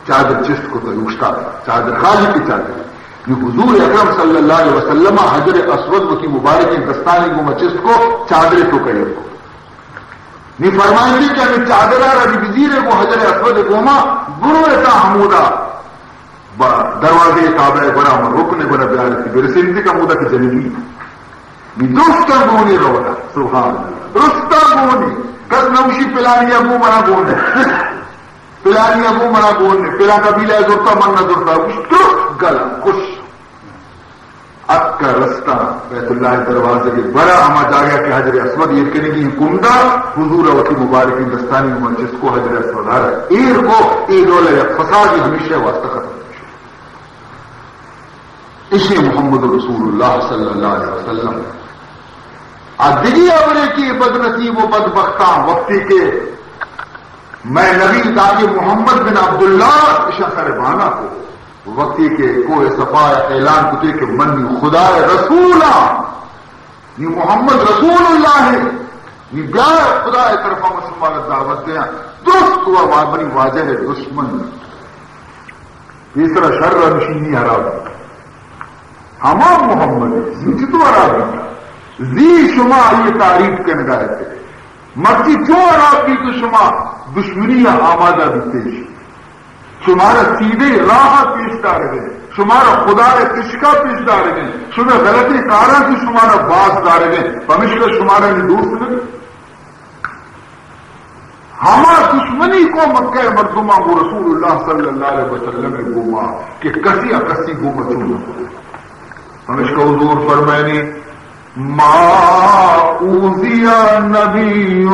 چادر چست کو تو اٹھتا چادر خالی کی چادر یہ حضور اکرم صلی اللہ علیہ وسلم حجر اسود کی مبارک دستانی کو چست کو چادر تو کہے کو نہیں فرمائیں گے کہ ہمیں چادرہ ربی وزیر کو حجر اسود گوما گرو ایسا حمودہ دروازے کعبہ بڑا رکن بڑا بیار تھی میرے سندھی کا مودہ کی جنگی دوستا گونی رونا سبحان رستا گونی کس نوشی پلانی ابو منا گون ہے پلانی ابو منا گون ہے پلا قبیلہ زرتا من نہ زرتا درست گلا خوش اب کا رستہ بیت اللہ دروازے کے بڑا ہما جاگیا کہ حجر اسود یہ کہنے کی کنڈا حضور وتی مبارکی دستانی من جس کو حجر اسود آ رہا ہے ایر کو اے دولہ یا فساد ہمیشہ واسطہ ختم اسے محمد رسول اللہ صلی اللہ علیہ وسلم دیگی ابرے کی بد نصیب و بدبختاں وقتی کے میں نبی داغی محمد بن عبداللہ اشا صاحبانہ کو وقتی کے کوئی صفا اعلان کتے کہ من خدا رسولہ یہ محمد رسول اللہ ہے یہ بیار خدا طرفہ مسلمان دعوت دیا درست ہوا بابری واجہ ہے دشمن تیسرا شر نشینی حرام ہمام محمد زی تو حرام زی شما یہ تعریف کے نگاہ تھے مکی کیوں حرام کی تو شما دشمنی یا آمادہ بھی پیش شمارا سیدھے راہ پیش دار گئے شمارا خدا کشکا پیش دار گئے شمار غلطی کارا کی شمارا باز دار گئے پمشکر شمارا نے دوست لگے ہمارا دشمنی کو مکہ مردمہ کو رسول اللہ صلی اللہ علیہ وسلم نے گوما کہ کسی اکسی گوما چونو پمشکر حضور فرمائنی ما اوذی نبی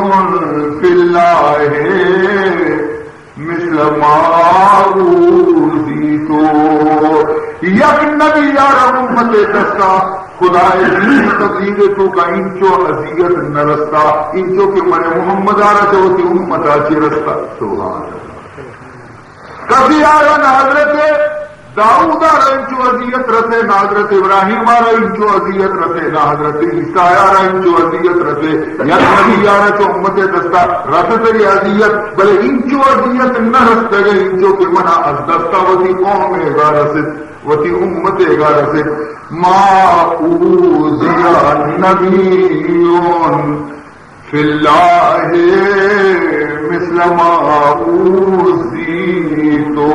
فی اللہ مثل ما اوذیتو یک نبی یار امت دستا خدا عزیز تقدیر تو کا انچو عزیت نرستا انچو کہ من محمد آرہ چاہتی امت آچی رستا سبحان اللہ کبھی آرہ حضرت داؤد آرہ انچو عزیت رسے نہ حضرت ابراہیم آرہ انچو عزیت رسے نہ حضرت عیسیٰ آرہ انچو عزیت رسے یا نبی آرہ چو امت دستا رسے تری عزیت بلے انچو عزیت نہ رستے گئے انچو کہ منع از دستا وتی قوم اگا رسے وتی امت اگا رسے ما اوذی نبیون فی اللہ مثل ما اوذیتو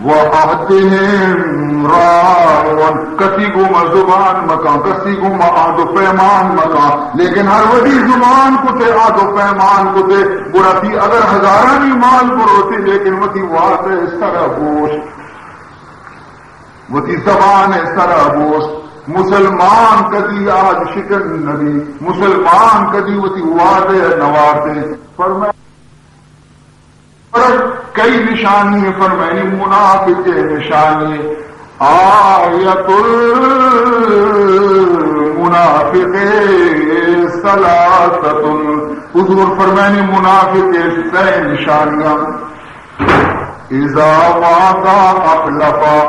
وَعَهْدِهِمْ رَاوًا کسی کو زبان مکان کسی کو عہد و پیمان مکان لیکن ہر وہی زبان کو تھے عہد و پیمان کو تھے برتی اگر ہزارانی مال پر ہوتی لیکن وہی وات ہے اس طرح گوشت وہی زبان ہے اس طرح گوشت مسلمان کدی آج شکن نبی مسلمان کدی وہی وات ہے نواتے فرمائے کئی نشانی فرمائنی منافق نشانی آیت المنافق ثلاثۃ حضور فرمائنی منافق سے نشانیاں اذا وعدہ اخلفا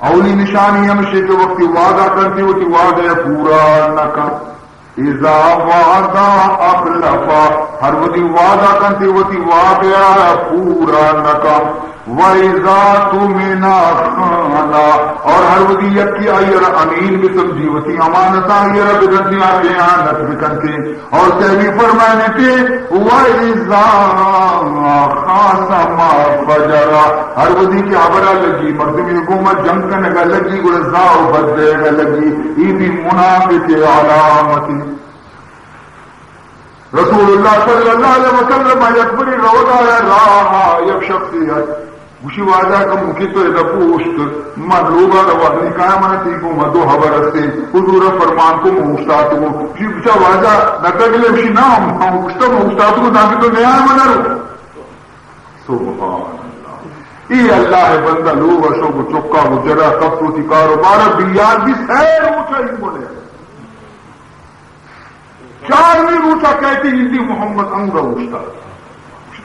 اولی نشانی ہمشہ جو وقت وعدہ کرتی ہوتی وعدہ پورا نہ کر اذا وعدہ اخلفا ہر وقت وعدہ کرتی ہوتی وعدہ پورا نہ کر وَإِذَا تُمِنَا خَانَا اور ہر وقت یکی آئیر امین بھی سمجھی ہوتی امانتا آئیر بگنتی آگے آنت بکنتی اور تحبی فرمائنے کے وَإِذَا خَاسَمَا فَجَرَا ہر وقت کی عبرہ لگی مردمی حکومت جنگ کرنے گا لگی گرزاؤ بدے گا لگی یہ بھی منافق علامتی رسول اللہ صلی اللہ علیہ وسلم یکبری روضہ راہ یک شخصیت گوشی واجہ کا مکی تو ایدہ پوشت من لوگا روانی کایا منتی کو مدو حبر اسے حضور فرمان کو موشتات کو گوشی بچا واجہ نتگلے بشی نام کشتا موشتات کو تاکہ تو نیا منہ رو سبحان اللہ ای اللہ بندہ لوگا شو کو چکا کو جرہ کفتو تی کاروبارہ بیان بھی سیر روچا ہی بولے چارمی روچا کہتی ہندی محمد انگا اوشتا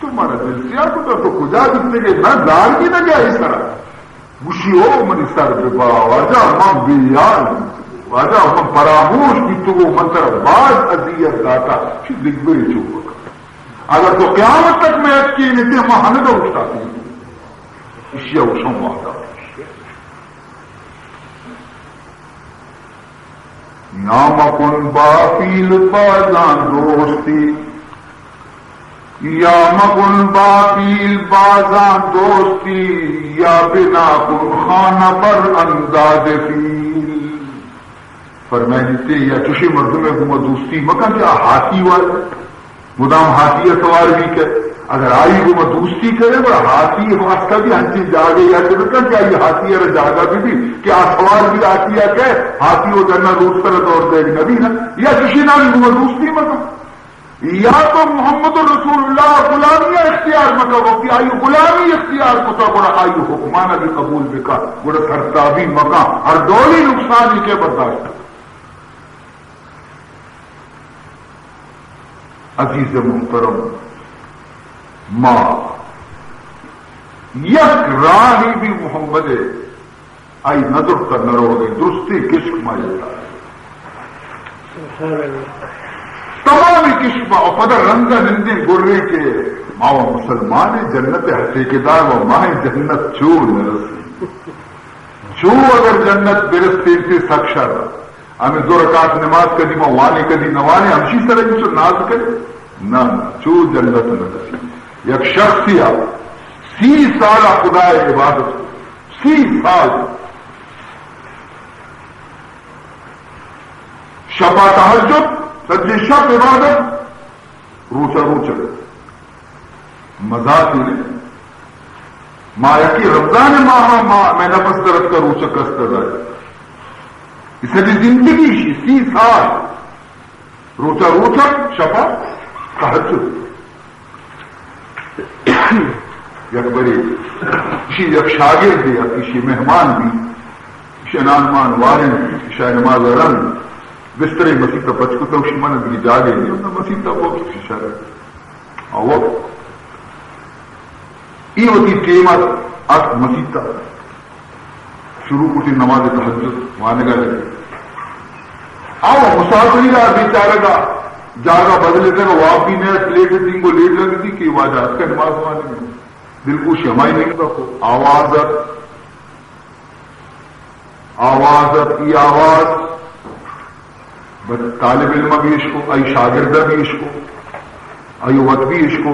تمہارا دل کیا تو کجا دکھتے گئے نہ دار بھی نہ گیا اس طرح گوشی ہو منی سر پہ با واجہ ہم بیان واجہ ہم پراموش کی تو وہ منتر بعض عذیت داتا چی دگبری چوبا اگر تو قیامت تک میں اتکی نیتے محمد اوشتا تھی اشیاء اوشم واقع نامکن باپیل بازان دوستی یا مکن باپیل بازان دوستی یا بنا کن خانہ پر انداز فیل فرمائنی یا چوشی مردم ہے حکومت دوستی مکان کیا ہاتھی والے مدام ہاتھی سوار بھی کہ اگر آئی کو میں دوستی کرے وہ ہاتھی واسطہ بھی ہنسی جاگے یا کیا یہ ہاتھی ہے جاگا بھی کیا سوال بھی آتی ہے کہ ہاتھی وہ کرنا روس کر دوڑ دے گی نبی نا یا کسی نہ بھی وہ دوستی مطلب یا تو محمد رسول اللہ غلامی اختیار مطلب کہ آئی غلامی اختیار کو تو بڑا آئی حکمانہ بھی قبول بکا بڑا سرتابی مقام ہر دولی نقصان ہی کے برداشت عزیز محترم ماں یک راہی بھی محمد آئی نظر کا نرو گئی درستی کشک ماجتا تمام کشک اور پدر رنگا نندے گرے کے ماں مسلمان جنت حقیقدار و ماہ جنت چو نرسی چو اگر جنت برستے سے سکشر ہمیں دو رکعت نماز کدی ماں وانے کدی نوانے ہمشی طرح جو ناز کرے نہ چو جنت نرسی یک شخصی آپ 30 سال خدا عبادت 30 سال شفا تہجد سجدے شب عبادت روچا مزاق ہی نہیں ماں یقی رمضان ماہ میں نفس درد کا روچک کستر ہے اسے بھی زندگی 30 سال روچا شفا تہجد یک بڑی کسی یک شاگرد یا کسی مہمان بھی شنانمان وارن شاہ نماز رنگ بستر مسیح بچ کو تو من بھی جاگے نہیں مسیح وہ کسی شاگرد اور یہ ہوتی قیمت اب مسیح شروع کچھ نماز تہجد وہاں گا لگے آؤ مسافری رہا بیچارے گا جاگا بدلے تھے وہ آپ بھی نیا لیٹ تھی کو لیٹ لگی تھی کہ واجہ اس کا نماز وانے میں دل کو شمائی نہیں تھا آوازت یہ آواز بس طالب علم بھی اس کو آئی شاگردہ بھی اس کو آئی وقت بھی اس کو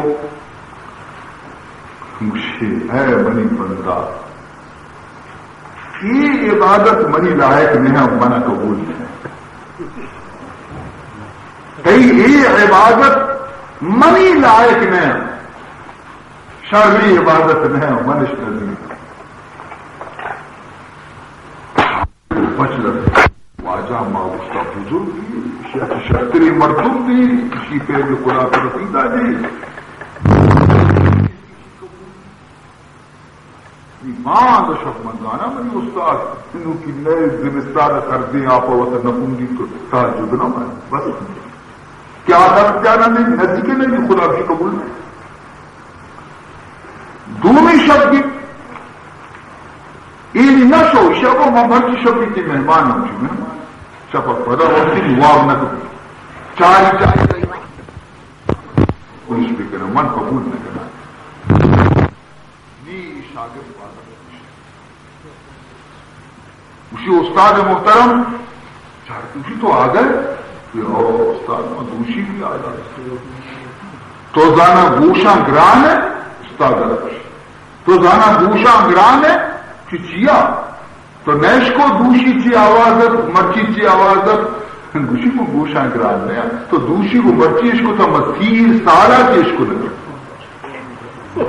مجھے ہے منی بندہ یہ عبادت منی لائق نہیں ہے منع قبول نہیں یہ عبادت منی لائق نہیں شرعی عبادت نہیں منش نہیں بچ لگے واجہ ماں اس کا بزرگ شتری مرتب تھی کسی پہ جو قرآن پر رسیدہ جی ماں دشک مندانا منی استاد انہوں کی نئے زمستان کر دیں آپ وطن نپنگی تو تحجد نہ میں بس کیا حق جانا نہیں نزدیک نہیں خدا کی قبول نہیں دومی شب کی این نہ سو شب و ممر کی شب کی مہمان ہوں چی مہمان شب پدا ہوتی نواب نہ کرو چاہی کوئی بھی کرنا من قبول نہ کرنا نی شاگرد بات اسی استاد محترم چاہتے اسی تو آ گئے استاد میں دوشی بھی آ جائے تو زانا گوشاں گران ہے استاد تو زانا گوشاں گران ہے کہ چیا تو نیش کو دوشی چی آوازت مرچی چی آوازت گوشی کو گوشاں گران ہے تو دوشی کو مرچی اس کو تو مسیر سارا کی اس کو لگا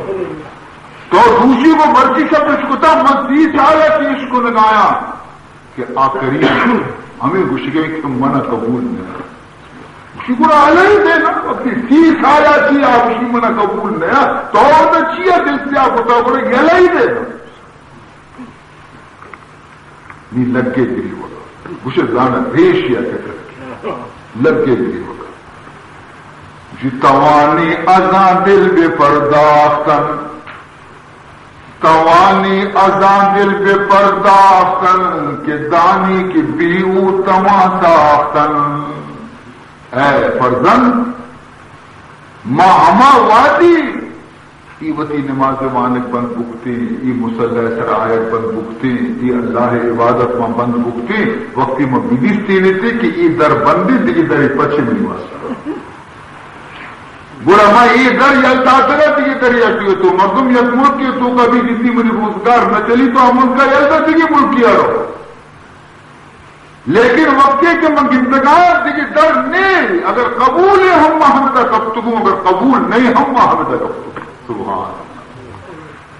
تو دوشی کو مرچی سب اس کو تو مسیر سارا کی اس کو لگایا کہ آخری ہمیں گوشی کے منع قبول نہیں اسی کو آلہ ہی دینا اپنی 30 آیا چی آپ اسی منع قبول نہیں تو اور چیا دل سے آپ ہوتا بڑے گلا ہی دینا نہیں لگ گئے دلی وقت گوشے زانا ریشیا کے لگ گئے دلی وقت جی توانی ازاں دل بے پرداختن توانی ازاں دل بے پرداختن کہ دانی کی بیو تماساختن اے فرزند ماں ہما وادی ای وتی نماز وانک بند بکتے ای مسلح سرایت بند بکتے ای اللہ عبادت میں بند بکتے وقتی میں بیدیستی لیتے کہ ای در بندی دیگی در پچھے نہیں واسطہ گوڑا ماں ای در یلتا تگا دیگی در یلتی تو مردم یک ملک کی تو کبھی جتنی منی روزگار نہ چلی تو ہم ان کا یلتا دیگی ملک کیا رہو لیکن وقتی کے منگندگار دیکھے ڈر نہیں، اگر قبول ہے ہم محمد کفتگو، اگر قبول نہیں ہم محمد کفتگو. سبحان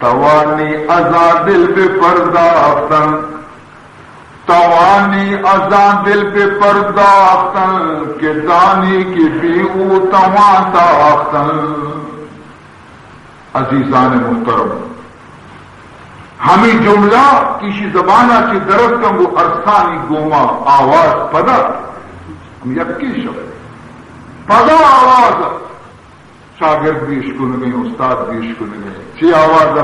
توانی ازا دل پہ پرداختن، توانی ازا دل پہ پرداختن کہ دانی کی بھی او توان تاختن. عزیزان محترم، ہمیں جملہ کسی زبانہ کی درد کا وہ ارسانی گوما آواز پدا، ہم یکی شب پدا آواز شاگرد بھی اشکن گئی، استاد بھی اشکن گئی. چی آواز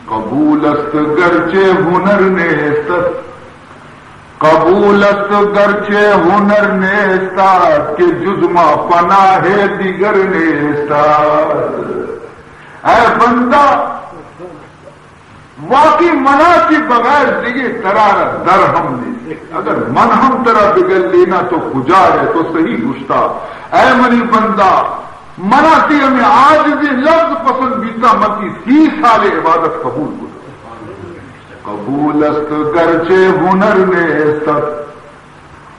قبول است گرچہ ہنر نیست، قبول است گرچہ ہنر نیستا کہ جزما پناہ دیگر نیستا. اے بندہ واقعی منا کے بغیر دیگے ترارت در ہم نے، اگر من ہم ترا بگل لینا تو گجار ہے تو صحیح گشتا. اے منی بندہ منا تی ہمیں آج بھی لفظ پسند بیتا متی 30 سال عبادت قبول کو. قبول است گرچہ ہنر نیست،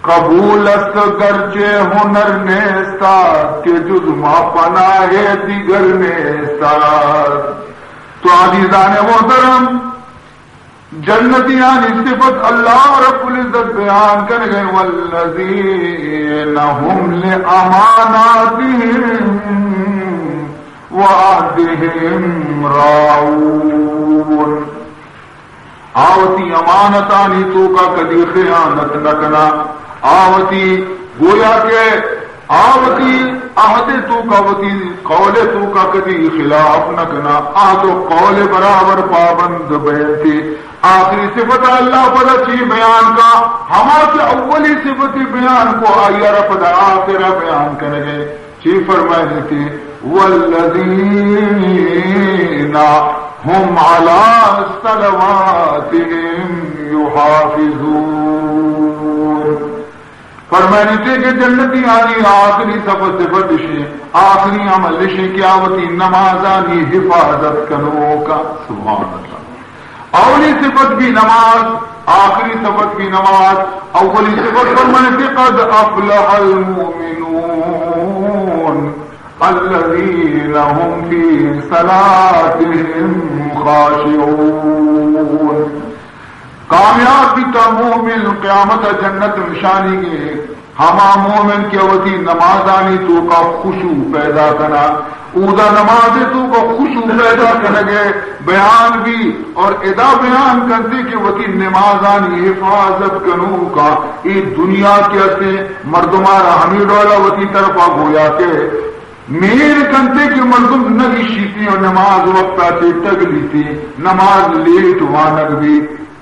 قبول است گرچہ ہنر نیستا کہ جز ما پناہ دیگر نیستا. تو عزیزان محترم، جنتیان صفت اللہ رب العزت بیان کر گئے، والذین هم لأماناتهم وعهدهم راعون. آوتی امانتانی تو کا کدی خیانت نکنا، آوتی گویا کہ آوتی عہد تو کا وتی قول تو کا کدی خلاف نکنا، عہد و قول برابر پابند بیٹھی. آخری صفت اللہ پدا چی بیان کا، ہما کے اولی صفت بیان کو آئیہ پدا آخرہ بیان کرنے چی فرمائے تھی والذین هم علی صلواتهم یحافظون. فرمائے تھے کہ جنتی آنی آخری صفت شی، آخری عمل شی قیامتی نمازانی حفاظت کنو کا. سبحان اللہ. اولی صفت بھی نماز، آخری صفت بھی نماز. اولی صفت فرمائے تھے قد افلح المؤمنون الذین هم فی صلاتهم خاشعون. کامیاب بیتا مومن قیامت جنت نشانی کے ہما مومن کے وتی نمازانی تو کا خشوع پیدا کرنا، اودا نماز تو کا خشوع پیدا کرنے بیان بھی اور ادا بیان کرتے کہ وتی نمازانی حفاظت کنو کا. یہ دنیا کے سے مردمارا ہمیں ڈولا وتی طرفا گویا کے میر کنتے کہ مردم نگی شیتی اور نماز وقت آتے تگلی تھی، نماز لیٹ وانگ بھی،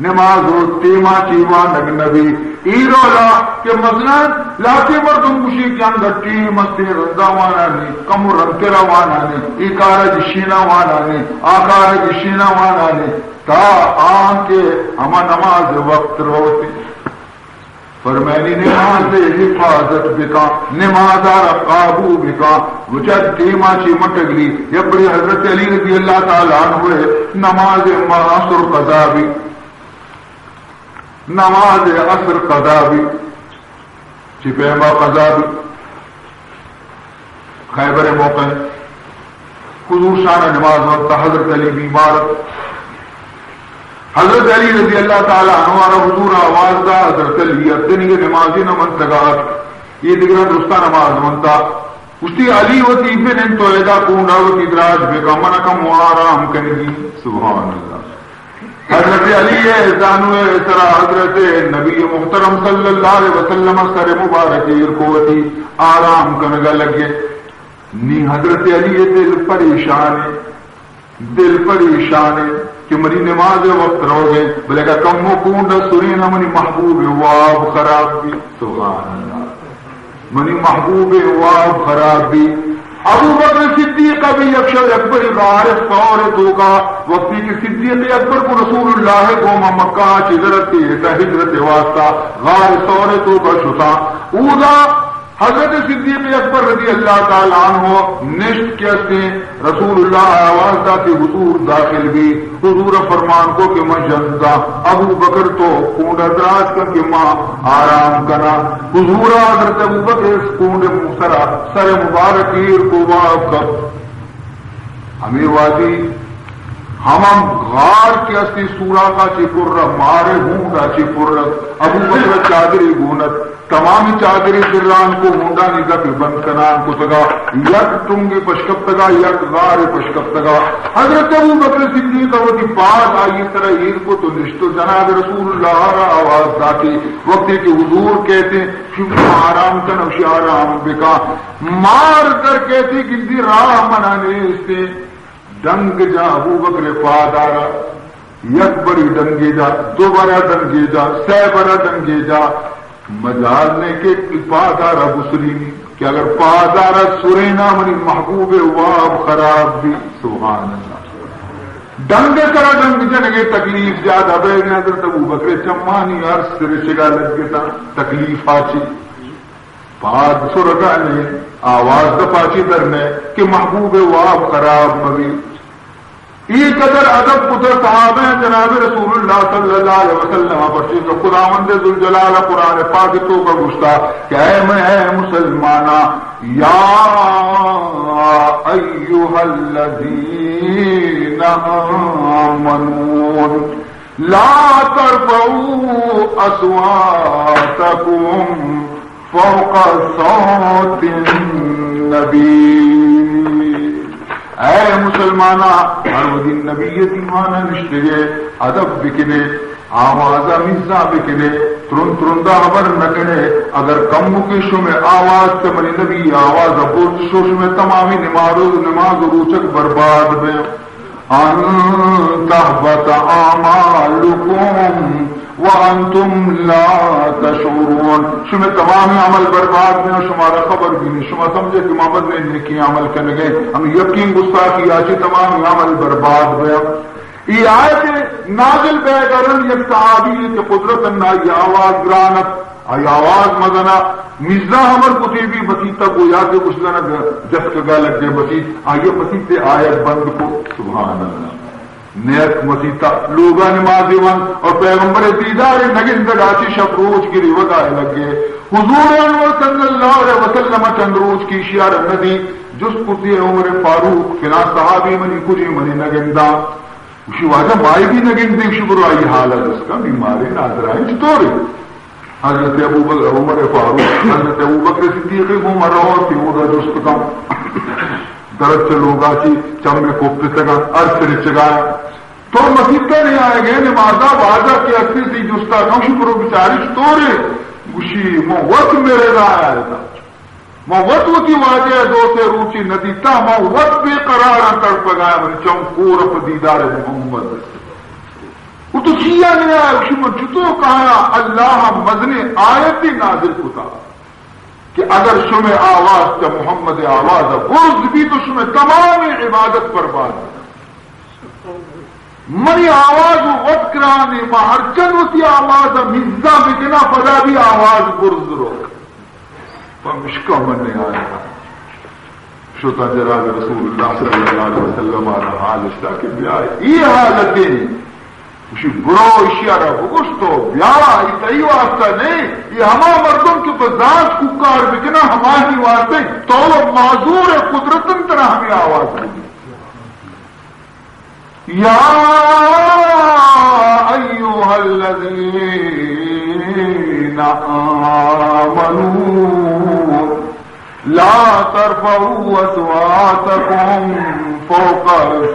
نماز ہو تیما چیوا نگ نبی ایرولا کہ مثلا لاتے مردم کشی کے اندر ٹیم استے رضا وانا نہیں، کم رنترا وانا نہیں، ایکارا جشینا وانا نہیں، آکارا جشینا وانا نہیں، تا آن کے ہما نماز وقت روتی. فرمانی نماز حفاظت بکا، نمازار قابو بکا. وجد تیما چی مٹگلی یا بڑی حضرت علی رضی اللہ تعالیٰ عنہ ہوئے نماز معاصر قضا بھی، نماز عصر قضا بھی، چپیما قضا بھی. خیبر موقع حضور شان نماز وقت حضرت علی بیمار، حضرت علی رضی اللہ تعالیٰ عنہ حضور آواز دا حضرت علی ادنی کے نمازی نہ منتگات یہ دیگر درستہ نماز منتا اسی علی وتی بن تو ادا کونڈا وتی دراج بے من کم آرام کنگی. سبحان اللہ. حضرت علی زانو سرا حضرت نبی محترم صلی اللہ علیہ وسلم سر مبارکی رکوتی آرام کنگا لگے نی. حضرت علی دل پریشان ہے، دل پریشان ہے کہ مری نماز وقت رو گئے. بلے کا کم کنڈ سرین منی محبوب واب خراب بھی. سبحان اللہ. منی محبوب واب خراب بھی. ابو بکر صدیق بھی اکشر اکبر غارف فور تو کا وقتی کی صدیق اکبر کو رسول اللہ کو مکہ چدرت ہجرت واسطہ غار سور تو کا شتا اودا حضرت صدیق اکبر رضی اللہ تعالیٰ عنہ نشت کیسے رسول اللہ آواز داتی حضور داخل بھی حضور فرمان کو کہ میں جندا ابو بکر تو کونڈ ادراج کا کہ ماں آرام کنا حضور حضرت ابو بکر اس کونڈ مسرا سر مبارکیر کو واپ کر ہمیں وادی ہم غار کے اسی سورا کا چپر مارے ہونڈا چپر ابو بکر چادری گونت تمام چادری دران کو ہونڈا نگا پھر بند کنان کو تگا یک تنگی پشکپ تگا یک غار پشکپ تگا حضرت ابو بکر صدیق کی پاس آئی طرح عید کو تو نشتو جناب رسول اللہ را آواز داتی وقتی کہ حضور کہتے شکر آرام کن اوشی آرام بکا مار کر کہتے گندی راہ منانے اس سے ڈنگ جا ابو بکر پادارا یک بڑی ڈنگے جا دوبارہ ڈنگے جا سہ برا ڈنگے جا مجال نے کہ پادارا بسری کہ اگر پادارا سرینا منی محبوب واب خراب بھی سبحان اللہ ڈنگ کرا ڈنگ جنگے تکلیف زیادہ بے حضرت ابو بکر چمانی عرص سر شگا لگ گتا تکلیف آچی پاد سرگا نے آواز دفاچی درنے کہ محبوب واب خراب مبی یہ قدر ادب قدر صحابہ ہیں جناب رسول اللہ صلی اللہ علیہ وسلم پرچی تو خداوند ذوالجلال قرآن پاک تو کا گشتا کہ اے میں مسلمانا یا ایھا الذین آمنوا لا ترفعوا اصواتکم فوق صوت النبی اے مسلمانہ ہر دن نبیت ایمانہ نشتگے ادب بکنے آوازہ مزہ بکنے ترن ترندہ خبر نکنے اگر کم مکشو میں آواز سے منی نبی آواز بورت شوش میں تمامی نماز روچک برباد میں ان تحبت اعمالکم وانتم لا تشعرون شما تمام عمل برباد میں شمارا خبر بھی نہیں شما سمجھے کہ محمد نے نیکی عمل کرنے گئے ہم یقین گستاخی آچے تمام عمل برباد ہویا یہ آیت نازل بے کرن یک صحابی کہ قدرت نہ یہ آواز گرانت آئی آواز مدنا مزہ ہمر کتی بھی مسیح تک گویا کہ کچھ لنا جس کا لگ گئے مسیح آئیے مسیح سے آیت بند کو سبحان اللہ نیت مسیطہ لوگا نمازی ون اور پیغمبر دیدار نگندگاچی شب روز کی ریوت آئے لگے حضور انور صلی اللہ علیہ وسلم چند روز کی شیار ندی جس کتی عمر فاروق فنا صحابی منی کجی منی نگندہ اسی واجہ مائی بھی نگندی شکر آئی حالت اس کا بیماری ناظر آئی چطوری حضرت ابو بکر عمر فاروق حضرت ابو بکر صدیق عمر اور تیمورہ جست کم درد سے لوگا چی چمے کوپتے چگا عرص سے چگایا تو مسیطہ نہیں آئے گئے نمازہ واضح کے اکثر سی جستا نوشی پرو بچاری چطورے گوشی موت میرے رہا آئے تھا موت کی واجہ دو سے روچی ندیتا موت بے قرارا تڑپ گایا من چمکور اپ دیدار محمد وہ تو کیا نہیں آیا اسی من جتو کہا اللہ مزنے آیتی نازل کتا کہ اگر شمع آواز کا محمد آواز برز بھی تو شمع تمام عبادت برباد ہے منی آواز وقت کرانے ہر چند ہوتی آواز مزہ بکنا پدا بھی آواز برز رو پر مشکا من نہیں آیا شتا جناب رسول اللہ صلی اللہ علیہ وسلم آرہا حال اشتا کہ بیائی یہ حالتیں اسی برو اشیارہ بگشتو بیارہ اتائی واسطہ نہیں یہ ہما مردم کے بزاج ککار بکنا ہماری واسطے تو معذور قدرتن طرح ہمیں آواز ہوگی یا ایوہا الذین آمنوا لا ترفعوا اصواتکم فوق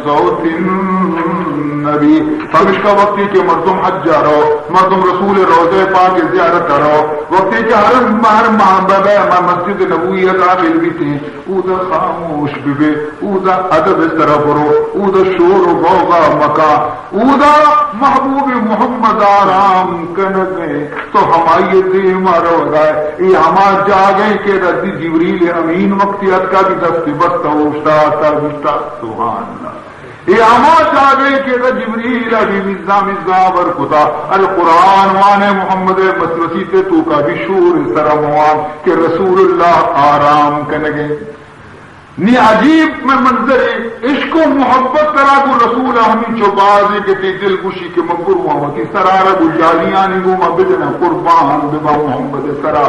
صوت النبی فمش کا وقتی کہ مردم حج جا رہو مردم رسول روضہ پاک زیارت کرو وقتی کہ ہر محبب مسجد نبویت عامل بھی تھی اودا خاموش بھی اودا ادب اس طرح برو اودا شور و غوغا مکا اودا محبوب محمد آرام کرنے تو ہمائی دیما رو گئے یہ ہمار جا گئے کہ رضی جبریل امین وقتیت کا بھی دستی بستا اوشتا آتا بستا سبحان اللہ یہ اما چاہے کہ جبریل ابھی مزا ورکتا القرآن وانے محمد مسلسیتے تو کا بھی شور سرموان کہ رسول اللہ آرام کنگے نی عجیب میں منظر عشق و محبت کرا کو رسول ہمیں چوبازی کے تی دل گوشی کے مقبر محمد سرارہ گجالیانی گو مبجنا قربان ببا محمد سرا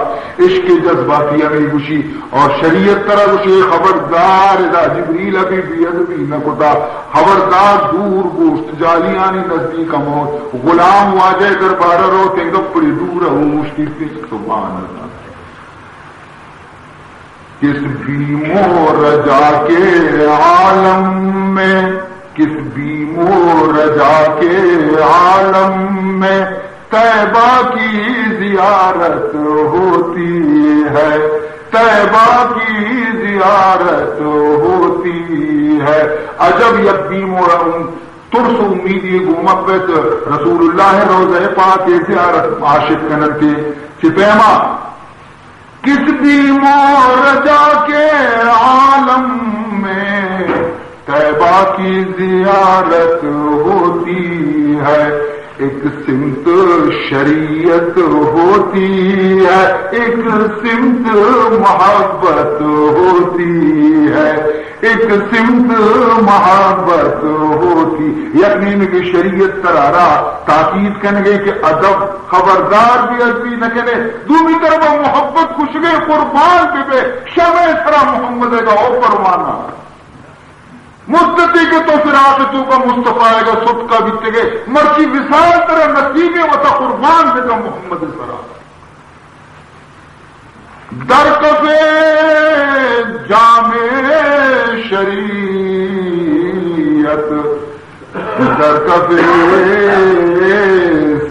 عشق جذباتی ہمیں گوشی اور شریعت طرح گوشی خبردار اذا جبریل ابھی بید بھی نکتا خبردار دور گوشت جالیانی نزدیک موت غلام واجہ دربارہ رو تنگپ پڑی دور ہوں مشتی فیس سبحان اللہ کس بھی مورجا کے عالم میں کس بھی مورجا کے عالم میں طیبہ کی زیارت ہوتی ہے طیبہ کی زیارت ہوتی ہے عجب یبی مورم ترس امیدی گمبت رسول اللہ روزہ پاک زیارت عاشق کنن کے سپیما کس بھی مورجا کے عالم میں طیبہ کی زیارت ہوتی ہے ایک سمت شریعت ہوتی ہے ایک سمت محبت ہوتی ہے ایک سمت محبت ہوتی یقین کی شریعت ترارا تاکید کرنے گئی کہ ادب خبردار بھی ادبی نہ کرے دوسری طرف محبت خوش گئے قربان پہ شمع سرا محمد کا او پروانا مستطی کے تو پھر آفتوں کا مصطفیٰ آئے گا سب کا بیتے گئے مرچی وصال طرح نصیبیں وطا قربان دے گا محمد سرا در کفے جامع شریعت در کفے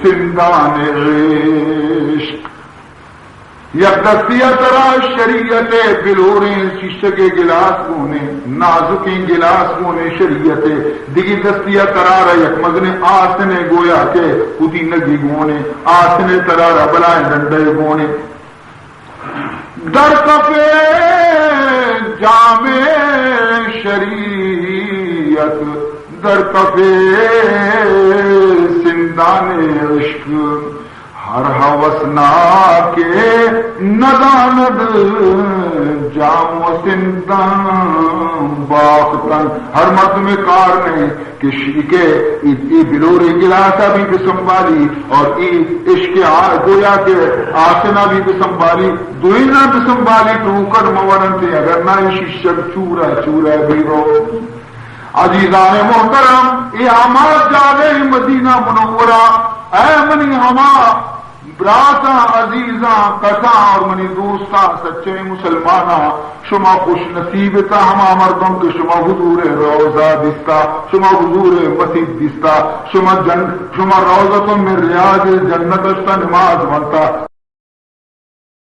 سندان عشق یک دستیت را شریعت بلوریں شیشے کے گلاس گونے نازکی گلاس گونے شریعت دیگی دستیت ترارا یک مزنے آسنے گویا کے خودی نگی گونے آسنے ترارا بلائیں ڈنڈے گونے در کفے جامع شریعت در کفے سندان عشق ہر ہوسنا کے نداند جام و سندان باختن ہر مرد میں کار نہیں کہ شیکے ای بلوری گلاسا بھی بسنبالی اور ای عشق گویا کے آسنا بھی بسنبالی دوئینا بسنبالی ٹوکر مورن تھے اگر نہ شیشک چورا چورا بھی رو عزیزان محترم یہ ہمارا جاگے مدینہ منورہ اے منی ہما براتا عزیزاں کساں اور منی دوستاں سچے مسلماناں شما خوش نصیب تا ہما مردوں کے شما حضور روضہ دستا شما حضور مسجد دستا شما روضہ من ریاض جنت نماز بنتا